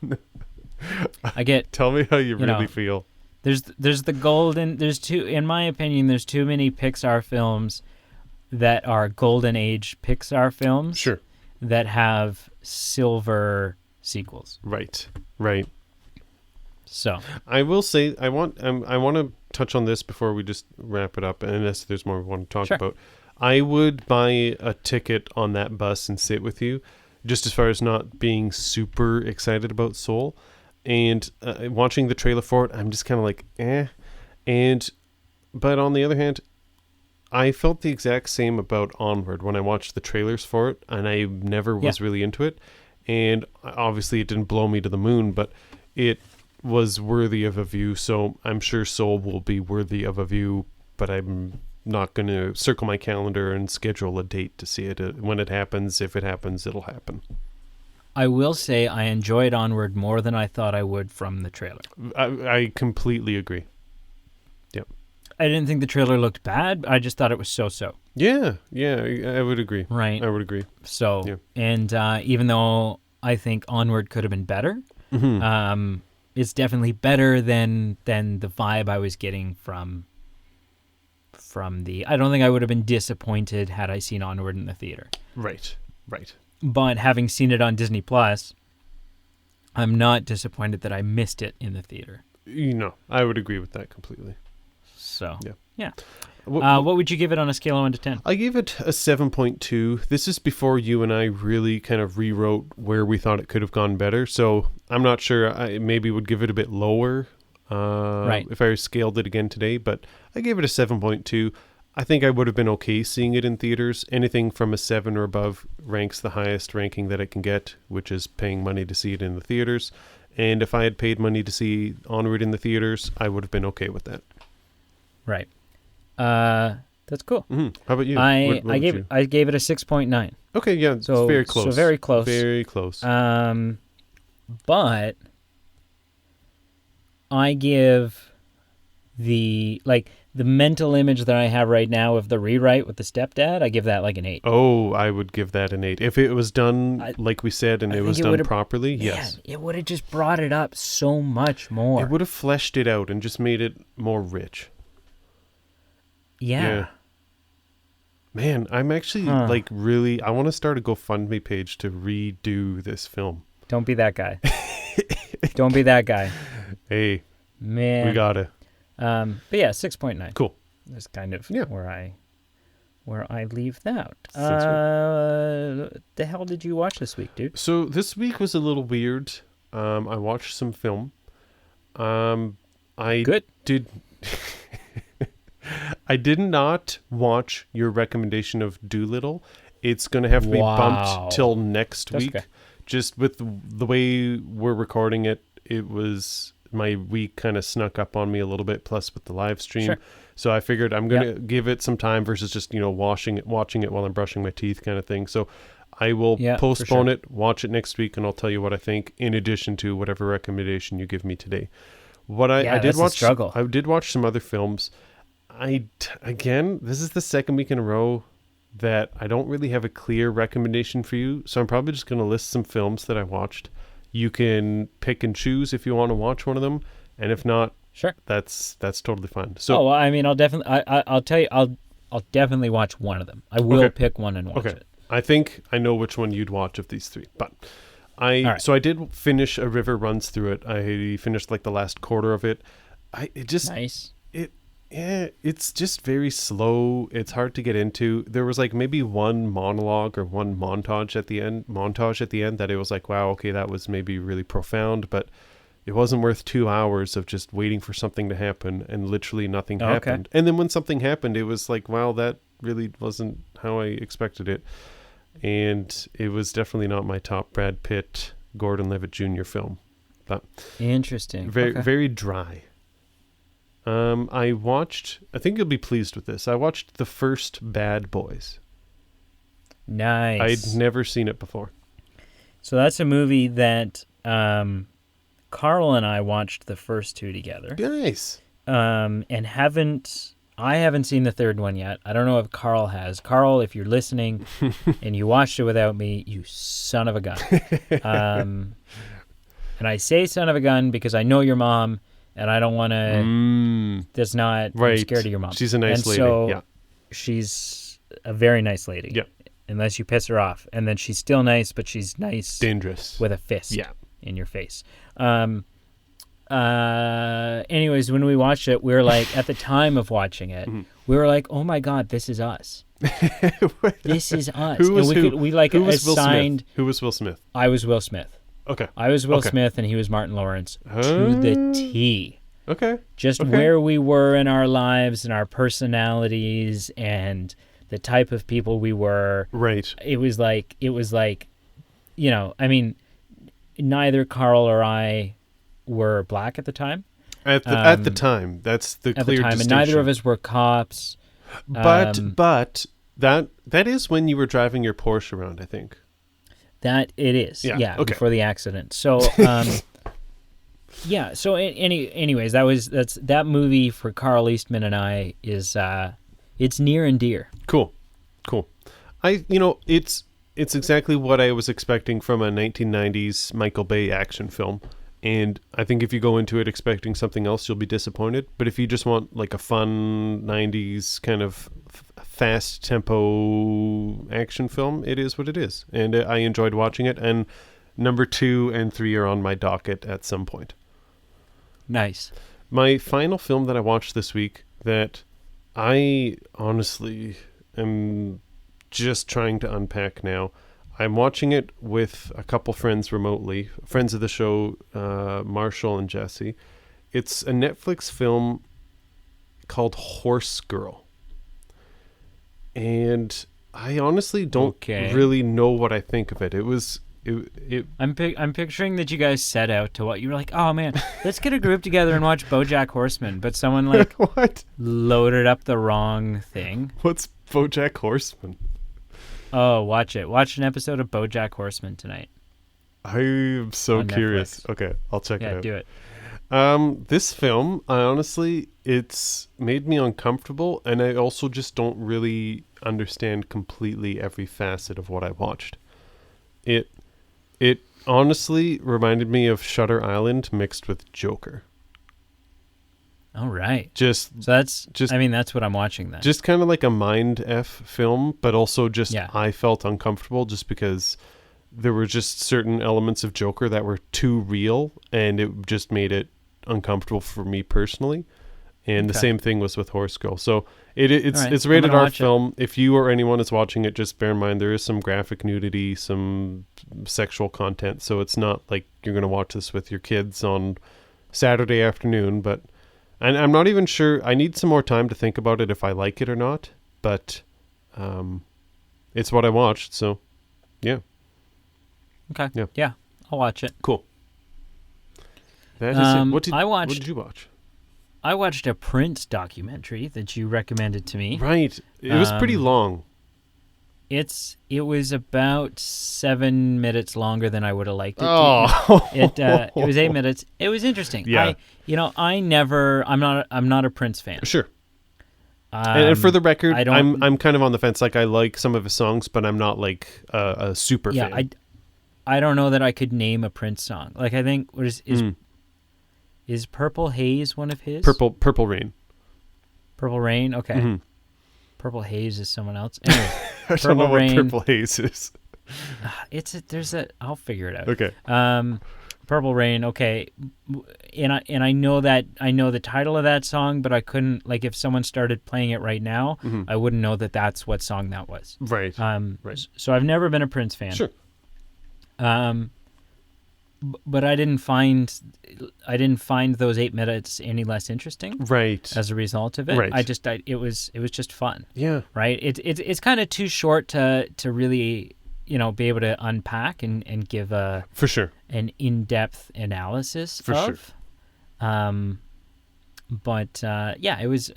A: Tell me how you really feel.
B: There's in my opinion, there's too many Pixar films that are golden age Pixar films.
A: Sure.
B: That have silver sequels.
A: Right.
B: So
A: I will say I want to touch on this before we just wrap it up, unless there's more we want to talk about. I would buy a ticket on that bus and sit with you, just as far as not being super excited about Soul. And watching the trailer for it, I'm just kind of like, eh. But on the other hand, I felt the exact same about Onward when I watched the trailers for it, and I never was really into it. And obviously it didn't blow me to the moon, but it was worthy of a view, so I'm sure Soul will be worthy of a view, but I'm not going to circle my calendar and schedule a date to see it. When it happens, if it happens, it'll happen.
B: I will say I enjoyed Onward more than I thought I would from the trailer.
A: I completely agree. Yep.
B: I didn't think the trailer looked bad. I just thought it was so-so.
A: Yeah, I would agree.
B: Right.
A: I would agree.
B: So,
A: yeah.
B: And even though I think Onward could have been better, it's definitely better than the vibe I was getting from the... I don't think I would have been disappointed had I seen Onward in the theater.
A: Right.
B: But having seen it on Disney Plus, I'm not disappointed that I missed it in the theater.
A: You know, I would agree with that completely.
B: So, yeah.
A: What
B: would you give it on a scale of 1 to 10?
A: I gave it a 7.2. This is before you and I really kind of rewrote where we thought it could have gone better. So I'm not sure. I maybe would give it a bit lower if I scaled it again today. But I gave it a 7.2. I think I would have been okay seeing it in theaters. Anything from a 7 or above ranks the highest ranking that it can get, which is paying money to see it in the theaters. And if I had paid money to see Onward in the theaters, I would have been okay with that.
B: Right. That's cool.
A: Mm-hmm. How about you?
B: I gave it a 6.9.
A: Okay, yeah, so, it's very close.
B: So very close.
A: Very close.
B: But I give the mental image that I have right now of the rewrite with the stepdad, I give that like an 8.
A: Oh, I would give that an 8 if it was done like we said, and it was done properly. Yes,
B: it would have just brought it up so much more.
A: It would have fleshed it out and just made it more rich.
B: Yeah.
A: Man, I'm actually like really. I want to start a GoFundMe page to redo this film.
B: Don't be that guy. Don't be that guy.
A: Hey,
B: man,
A: we gotta.
B: But yeah, 6.9.
A: Cool.
B: That's kind of where I leave that. The hell did you watch this week, dude?
A: So this week was a little weird. I watched some film. I did not watch your recommendation of Doolittle. It's going to have to be bumped till next week. Okay. Just with the way we're recording it, it was my week kind of snuck up on me a little bit, plus with the live stream. Sure. So I figured I'm going to give it some time versus just, watching it while I'm brushing my teeth kind of thing. So I will postpone it, watch it next week, and I'll tell you what I think in addition to whatever recommendation you give me today. I did watch some other films. Again, this is the second week in a row that I don't really have a clear recommendation for you. So I'm probably just going to list some films that I watched. You can pick and choose if you want to watch one of them, and if not,
B: sure,
A: that's totally fine. So,
B: I'll definitely, I'll tell you, I'll definitely watch one of them. I will pick one and watch it.
A: I think I know which one you'd watch of these three, but so I did finish A River Runs Through It. I finished like the last quarter of it.
B: Nice.
A: It's just very slow. It's hard to get into. There was like maybe one monologue or one montage at the end that it was like, wow, okay, that was maybe really profound, but it wasn't worth 2 hours of just waiting for something to happen, and literally nothing happened. And then when something happened, it was like, wow, that really wasn't how I expected it. And it was definitely not my top Brad Pitt, Gordon Levitt Jr. film. But
B: interesting.
A: Very dry. I think you'll be pleased with this. I watched the first Bad Boys.
B: Nice.
A: I'd never seen it before.
B: So that's a movie that Carl and I watched the first two together.
A: Nice.
B: And I haven't seen the third one yet. I don't know if Carl has. Carl, if you're listening and you watched it without me, you son of a gun. And I say son of a gun because I know your mom, and I don't want to. That's not. Right. I'm scared of your mom.
A: She's a nice lady.
B: So she's a very nice lady.
A: Yeah.
B: Unless you piss her off, and then she's still nice, but she's nice.
A: Dangerous.
B: With a fist. In your face. Anyways, when we watched it, we were like, at the time of watching it, we were like, oh my God, this is us. This is us.
A: Who was who?
B: We like
A: who was
B: assigned.
A: Who was Will Smith?
B: I was Will Smith.
A: Okay.
B: I was Will Smith, and he was Martin Lawrence to the T.
A: Okay.
B: Just where we were in our lives and our personalities and the type of people we were.
A: Right.
B: It was like, I mean, neither Carl or I were black at the time.
A: At the time, that's the clear distinction.
B: And neither of us were cops.
A: But that is when you were driving your Porsche around, I think.
B: That it is, before the accident. So, So, anyways, that movie for Carl Eastman and I is it's near and dear.
A: Cool. It's exactly what I was expecting from a 1990s Michael Bay action film. And I think if you go into it expecting something else, you'll be disappointed. But if you just want like a fun 90s kind of fast tempo action film, it is what it is. And I enjoyed watching it. And number 2 and 3 are on my docket at some point.
B: Nice.
A: My final film that I watched this week that I honestly am just trying to unpack now. I'm watching it with a couple friends remotely, friends of the show, Marshall and Jesse. It's a Netflix film called Horse Girl. And I honestly don't really know what I think of it.
B: I'm picturing that you guys set out to what you were like, oh man, let's get a group together and watch BoJack Horseman. But someone
A: what?
B: Loaded up the wrong thing.
A: What's BoJack Horseman?
B: Oh, watch it. Watch an episode of BoJack Horseman tonight.
A: I am so curious.
B: Netflix.
A: Okay, I'll check it out.
B: Yeah, do it.
A: This film, I honestly, it's made me uncomfortable, and I also just don't really understand completely every facet of what I watched. It honestly reminded me of Shutter Island mixed with Joker.
B: All right.
A: Just
B: So I mean, that's what I'm watching then.
A: just kind of like a mind F film, but also just
B: Yeah.
A: I felt uncomfortable just because there were just certain elements of Joker that were too real, and it just made it uncomfortable for me personally. And the
B: Okay.
A: same thing was with Horse Girl. So it's
B: All right.
A: it's
B: I'm
A: rated
B: gonna
A: R
B: watch it.
A: film. If you or anyone is watching it, just bear in mind there is some graphic nudity, some sexual content. So it's not like you're going to watch this with your kids on Saturday afternoon. But and I'm not even sure. I need some more time to think about it if I like it or not. But it's what I watched. So yeah,
B: Okay.
A: Yeah.
B: Yeah. I'll watch it.
A: cool. That is it. What
B: I
A: did you watch?
B: I watched a Prince documentary that you recommended to me.
A: Right. It was pretty long.
B: It was about 7 minutes longer than I would have liked it.
A: Oh.
B: It was 8 minutes. It was interesting.
A: Yeah.
B: I'm not a Prince fan.
A: Sure. And for the record,
B: I don't-
A: I'm kind of on the fence. Like I like some of his songs, but I'm not like a super
B: Yeah,
A: fan.
B: I don't know that I could name a Prince song. Like I think what is Purple Haze one of his?
A: Purple Rain.
B: Purple Rain. Okay.
A: Mhm.
B: Purple Haze is someone else. Anyway,
A: I don't know
B: Purple
A: what
B: Rain.
A: Purple Haze is.
B: I'll figure it out.
A: Okay.
B: Purple Rain. Okay. And I know the title of that song, but I couldn't, like, if someone started playing it right now, I wouldn't know that that's what song that was.
A: Right. Right.
B: So I've never been a Prince fan.
A: Sure.
B: But I didn't find those 8 minutes any less interesting
A: Right.
B: as a result of it.
A: Right.
B: It was just fun.
A: Yeah.
B: Right. It's kind of too short to really, be able to unpack and give
A: For sure.
B: an in-depth analysis
A: For sure.
B: of. But yeah, it was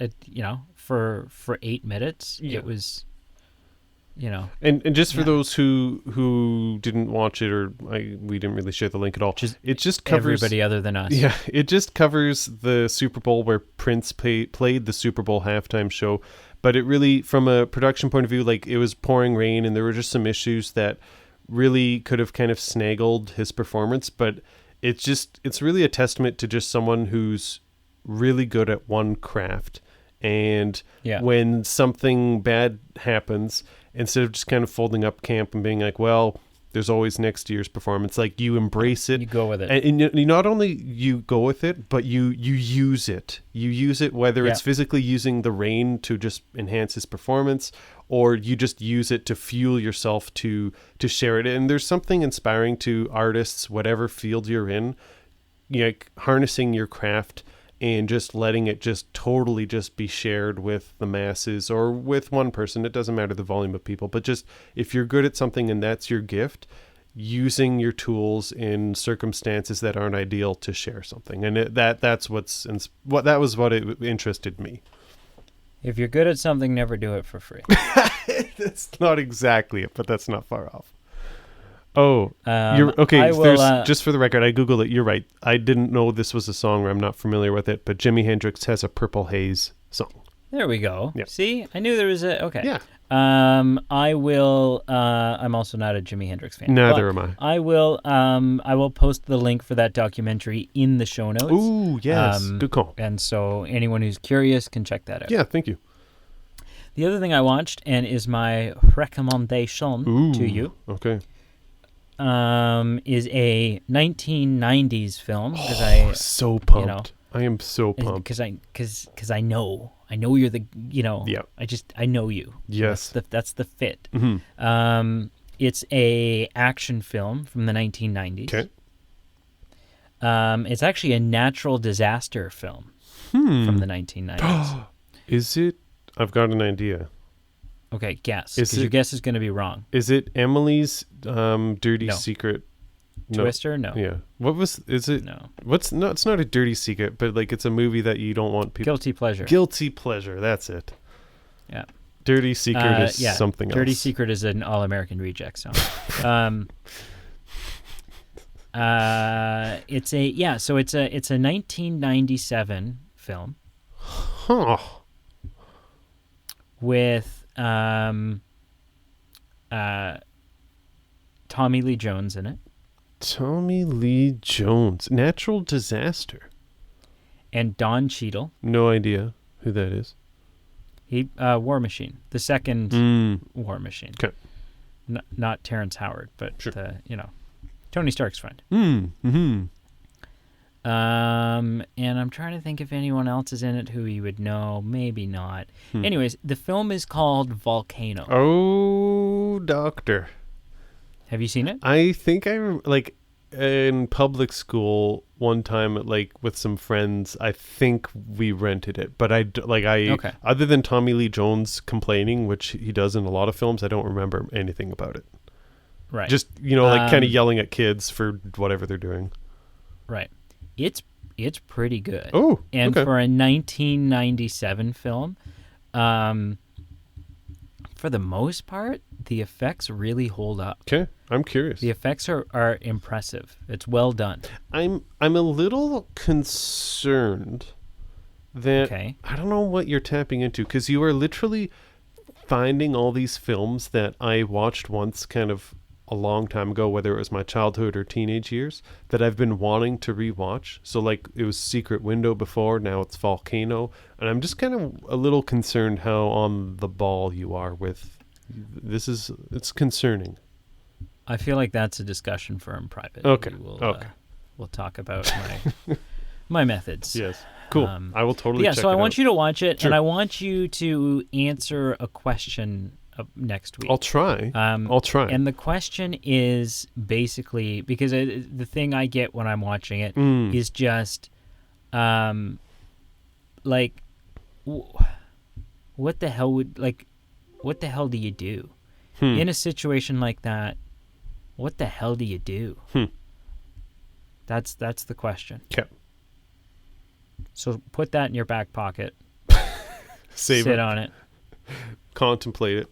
B: for 8 minutes.
A: Yeah.
B: It was.
A: And just for
B: Yeah.
A: those who didn't watch it or we didn't really share the link at all. It just covers
B: everybody other than us.
A: Yeah, it just covers the Super Bowl where Prince played the Super Bowl halftime show. But it really, from a production point of view, like it was pouring rain and there were just some issues that really could have kind of snaggled his performance. But it's really a testament to just someone who's really good at one craft. And when something bad happens, instead of just kind of folding up camp and being like, well, there's always next year's performance, like you embrace it.
B: You go with it.
A: And you not only you go with it, but you use it. You use it, whether it's physically using the rain to just enhance his performance, or you just use it to fuel yourself to share it. And there's something inspiring to artists, whatever field you're in, harnessing your craft and just letting it just totally just be shared with the masses or with one person. It doesn't matter the volume of people, but just if you're good at something and that's your gift, using your tools in circumstances that aren't ideal to share something. And that was what it interested me.
B: If you're good at something, never do it for free.
A: That's not exactly it, but that's not far off. Oh, you're okay.
B: I will,
A: just for the record, I Googled it. You're right. I didn't know this was a song, or I'm not familiar with it, but Jimi Hendrix has a Purple Haze song.
B: There we go.
A: Yeah.
B: See, I knew there was okay.
A: Yeah.
B: I will. I'm also not a Jimi Hendrix fan.
A: Neither am I.
B: I will post the link for that documentary in the show notes.
A: Ooh, yes. Good call.
B: And so anyone who's curious can check that out.
A: Yeah, thank you.
B: The other thing I watched, and is my recommendation to you,
A: okay,
B: is a 1990s film. Oh,
A: so pumped! I am so pumped
B: because I know you're the
A: Yeah.
B: I know you.
A: Yes,
B: that's the fit.
A: Mm-hmm.
B: It's a action film from the 1990s.
A: Okay.
B: It's actually a natural disaster film from the 1990s.
A: Is it? I've got an idea.
B: Okay, guess. Because your guess is going to be wrong.
A: Is it Emily's Dirty Secret?
B: Twister? No.
A: Yeah. Is it?
B: No.
A: No, it's not a dirty secret, but like it's a movie that you don't want people.
B: Guilty Pleasure.
A: Guilty Pleasure. That's it.
B: Yeah.
A: Dirty Secret is something else.
B: Dirty Secret is an All-American Reject song. It's a 1997 film
A: Huh.
B: with Tommy Lee Jones in it
A: Tommy Lee Jones. Natural Disaster.
B: and Don Cheadle.
A: No idea who that is.
B: He War Machine, the second War Machine.
A: Okay.
B: Not Terrence Howard, but
A: Sure.
B: Tony Stark's friend.
A: Mm-hmm.
B: And I'm trying to think if anyone else is in it who you would know. Maybe not. Anyways, the film is called Volcano.
A: Oh, Doctor.
B: Have you seen it?
A: I think in public school one time, with some friends, I think we rented it. But
B: Okay.
A: other than Tommy Lee Jones complaining, which he does in a lot of films, I don't remember anything about it.
B: Right.
A: Just, kind of yelling at kids for whatever they're doing.
B: Right. It's pretty good.
A: Oh,
B: and
A: okay.
B: for a 1997 film, for the most part, the effects really hold up.
A: Okay, I'm curious.
B: The effects are impressive. It's well done.
A: I'm a little concerned that
B: Okay.
A: I don't know what you're tapping into, because you are literally finding all these films that I watched once kind of a long time ago, whether it was my childhood or teenage years, that I've been wanting to rewatch. So it was Secret Window before, now it's Volcano, and I'm just kind of a little concerned how on the ball you are with this. It's concerning.
B: I feel like that's a discussion for in private.
A: Okay.
B: Okay. We'll talk about my methods.
A: Yes. Cool. I will totally check
B: so I
A: it
B: want
A: out.
B: you to watch it,
A: Sure.
B: and I want you to answer a question next week.
A: I'll try. I'll try.
B: And the question is basically, because the thing I get when I'm watching it is just, what the hell what the hell do you do in a situation like that? What the hell do you do? That's the question.
A: Okay.
B: So put that in your back pocket.
A: Save
B: Sit
A: it.
B: on it.
A: Contemplate it.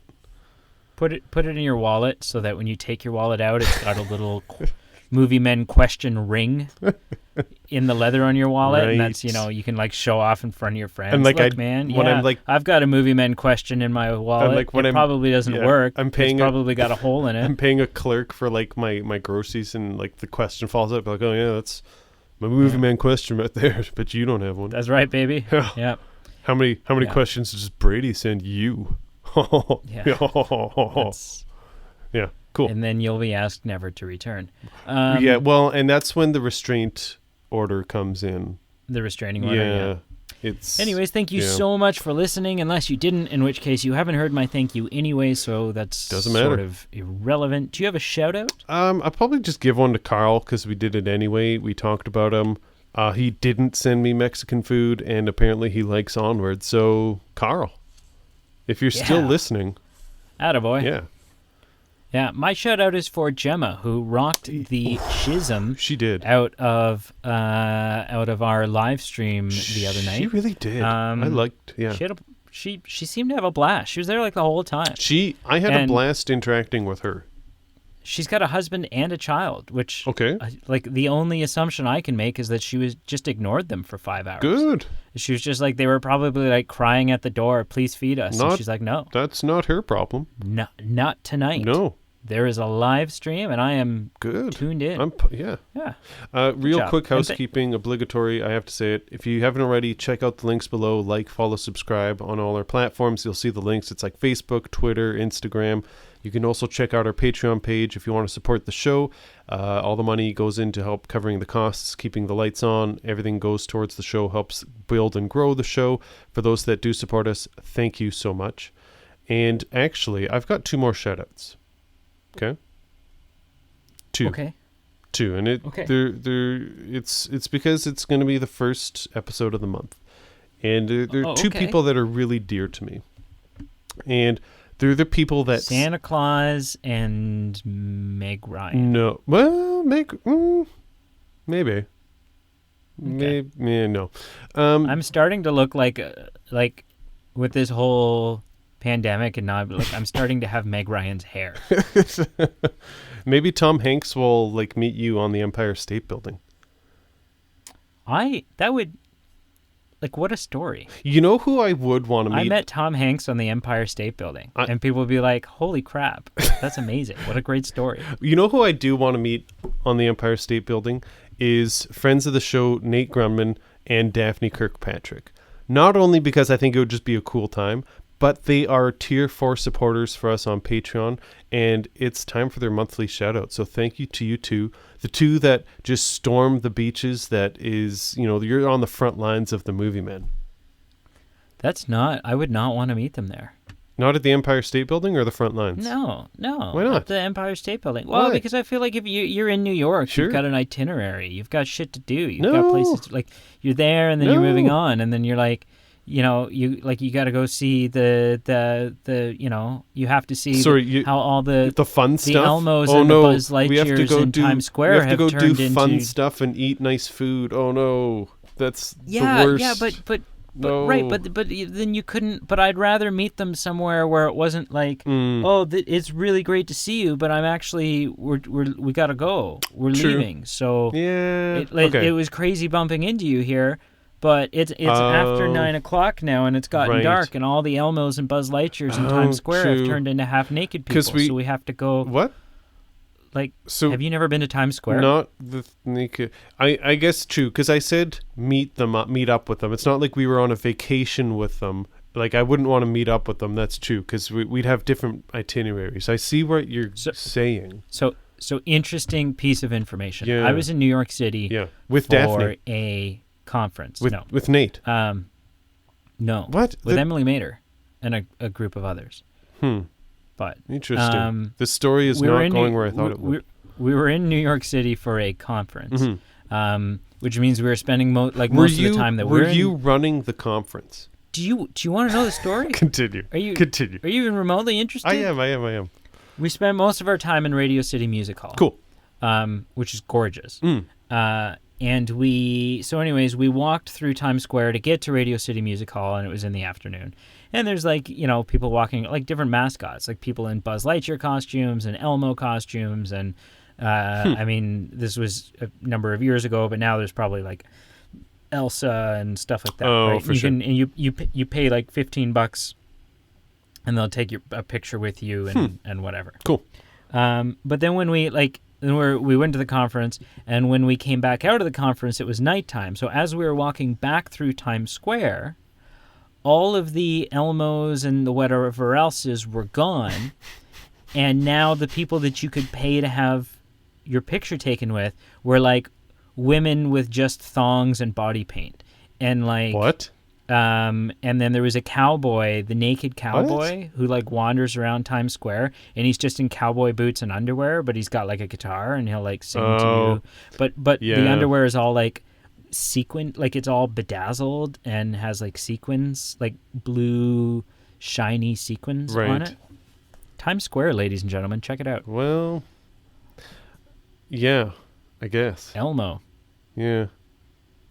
B: Put it in your wallet so that when you take your wallet out, it's got a little movie men question ring in the leather on your wallet, and that's you can show off in front of your friends.
A: And
B: Look, man, I've got a movie men question in my wallet. It probably doesn't work. It's probably got a hole in it.
A: I'm paying a clerk for my groceries, and the question falls out. Oh yeah, that's my movie man question right there. But you don't have one.
B: That's right, baby. Yeah.
A: How many questions does Brady send you?
B: Yeah.
A: Yeah, cool.
B: And then you'll be asked never to return.
A: And that's when the restraint order comes in.
B: The restraining order.
A: Yeah.
B: Anyways, thank you so much for listening. Unless you didn't, in which case you haven't heard my thank you anyway, so that's
A: doesn't matter.
B: Sort of irrelevant. Do you have a shout out?
A: I'll probably just give one to Carl because we did it anyway. We talked about him. He didn't send me Mexican food, and apparently he likes Onward. So, Carl, if you're still listening.
B: Attaboy.
A: Yeah.
B: Yeah, my shout out is for Gemma, who rocked the schism.
A: She did.
B: Out of our live stream the other night.
A: She really did. I liked. Yeah.
B: She seemed to have a blast. She was there the whole time.
A: I had a blast interacting with her.
B: She's got a husband and a child, which the only assumption I can make is that she was just ignored them for 5 hours.
A: Good.
B: She was just they were probably crying at the door, please feed us. And she's like, no.
A: That's not her problem.
B: Not tonight.
A: No.
B: There is a live stream, and I am tuned in.
A: Yeah.
B: Real
A: quick housekeeping, obligatory, I have to say it. If you haven't already, check out the links below. Follow, subscribe on all our platforms. You'll see the links. It's Facebook, Twitter, Instagram. You can also check out our Patreon page if you want to support the show. All the money goes into help covering the costs, keeping the lights on. Everything goes towards the show, helps build and grow the show. For those that do support us, thank you so much. And actually, I've got 2 more shout-outs. Okay? 2.
B: Okay.
A: 2. And it's because it's going to be the first episode of the month. And there are 2 people that are really dear to me. And they're the people that...
B: Santa Claus and Meg Ryan.
A: No. Well, maybe.
B: Okay.
A: Maybe, no.
B: I'm starting to look like with this whole pandemic and now I'm starting to have Meg Ryan's hair.
A: Maybe Tom Hanks will like meet you on the Empire State Building.
B: That would, like, what a story.
A: You know who I would want to meet?
B: I met Tom Hanks on the Empire State Building, and people would be like, holy crap, that's amazing. What a great story.
A: You know who I do want to meet on the Empire State Building is friends of the show Nate Grumman and Daphne Kirkpatrick. Not only because I think it would just be a cool time, but they are tier 4 supporters for us on Patreon, and it's time for their monthly shout out. So thank you to you two, the two that just stormed the beaches. That is, you're on the front lines of the movie, man.
B: I would not want to meet them there.
A: Not at the Empire State Building or the front lines?
B: No.
A: Why not?
B: At the Empire State Building. Well,
A: Why?
B: Because I feel like if you're in New York,
A: Sure.
B: you've got an itinerary. You've got shit to do. You've got places to, like, you're there and then you're moving on, and then you're like, you got to go see the you have to see how all the
A: fun stuff.
B: The Elmos and the Buzz Lightyears in Times Square have turned into... We have to go do
A: fun stuff and eat nice food. Oh no, that's the worst.
B: Yeah, but
A: no.
B: Right, but then you couldn't. But I'd rather meet them somewhere where it wasn't like, it's really great to see you, but I'm actually we gotta go. We're
A: True.
B: leaving. So
A: yeah,
B: it was crazy bumping into you here. But it's after 9 o'clock now, and it's gotten dark, and all the Elmos and Buzz Lightyears in Times Square have turned into half-naked people. So we have to go.
A: What?
B: Like,
A: so
B: have you never been to Times Square?
A: Not the naked. I guess true, because I said meet up with them. It's not like we were on a vacation with them. Like, I wouldn't want to meet up with them. That's true, because we'd have different itineraries. I see what you're saying.
B: So interesting piece of information.
A: Yeah.
B: I was in New York City.
A: Yeah, with
B: for
A: Daphne.
B: A conference.
A: With Nate.
B: No.
A: What?
B: With Emily Mater and a group of others. But
A: interesting. The story is not going where I thought it would.
B: We were in New York City for a conference, which means we were spending most of the time that
A: were you running the conference?
B: Do you want to know the story?
A: Continue. Continue.
B: Are you even remotely interested?
A: I am.
B: We spent most of our time in Radio City Music Hall.
A: Cool.
B: Which is gorgeous. And we walked through Times Square to get to Radio City Music Hall, and it was in the afternoon. And there's people walking, like different mascots, like people in Buzz Lightyear costumes and Elmo costumes. And I mean, this was a number of years ago, but now there's probably like Elsa and stuff like that.
A: Oh,
B: right?
A: for sure.
B: And you pay like $15, and they'll take a picture with you and whatever.
A: Cool.
B: But then when we went to the conference, and when we came back out of the conference, it was nighttime. So as we were walking back through Times Square, all of the Elmos and the whatever else's were gone, and now the people that you could pay to have your picture taken with were like women with just thongs and body paint, and like
A: what?
B: And then there was a cowboy, the naked cowboy, who like wanders around Times Square, and he's just in cowboy boots and underwear, but he's got like a guitar and he'll like sing to you. But the underwear is all like sequined, like it's all bedazzled and has like sequins, like blue shiny sequins on it. Times Square, ladies and gentlemen, check it out.
A: Well, yeah, I guess.
B: Elmo.
A: Yeah.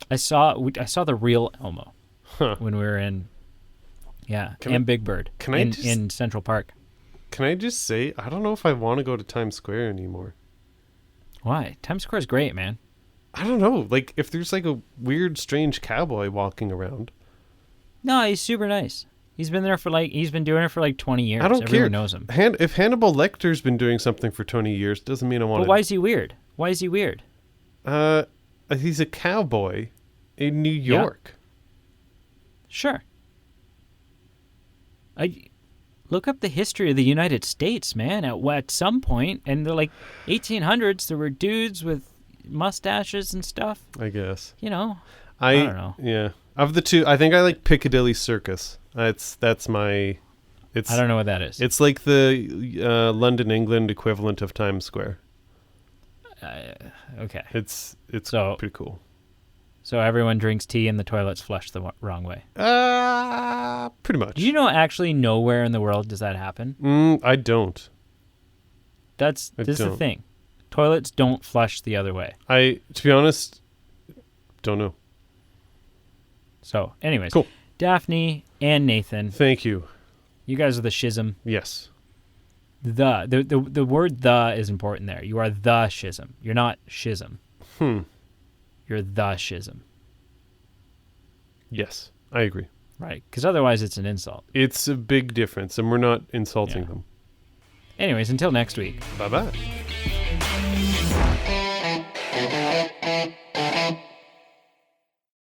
B: I saw the real Elmo. When we were in, Big Bird in Central Park.
A: Can I just say, I don't know if I want to go to Times Square anymore.
B: Why? Times Square is great, man.
A: I don't know. Like, if there's like a weird, strange cowboy walking around.
B: No, he's super nice. He's been doing it for like 20 years.
A: I don't care.
B: Everyone knows him.
A: If Hannibal Lecter's been doing something for 20 years, doesn't mean I want to.
B: But why is he weird?
A: He's a cowboy in New York.
B: Yeah. Sure. I look up the history of the United States, man. At some point, and the 1800s, there were dudes with mustaches and stuff.
A: I guess.
B: I don't know.
A: Yeah. Of the two, I think I like Piccadilly Circus. That's my. I
B: don't know what that is.
A: It's like the London, England equivalent of Times Square.
B: Okay.
A: It's pretty cool.
B: So everyone drinks tea and the toilet's flushed the wrong way.
A: Pretty much.
B: Do you know actually nowhere in the world does that happen?
A: I don't.
B: This is the thing. Toilets don't flush the other way.
A: To be honest, don't know.
B: So, anyways.
A: Cool.
B: Daphne and Nathan.
A: Thank you.
B: You guys are the schism.
A: Yes.
B: The word "the" is important there. You are the schism. You're not schism. You're the schism.
A: Yes, I agree.
B: Right, because otherwise it's an insult.
A: It's a big difference, and we're not insulting them.
B: Anyways, until next week.
A: Bye-bye.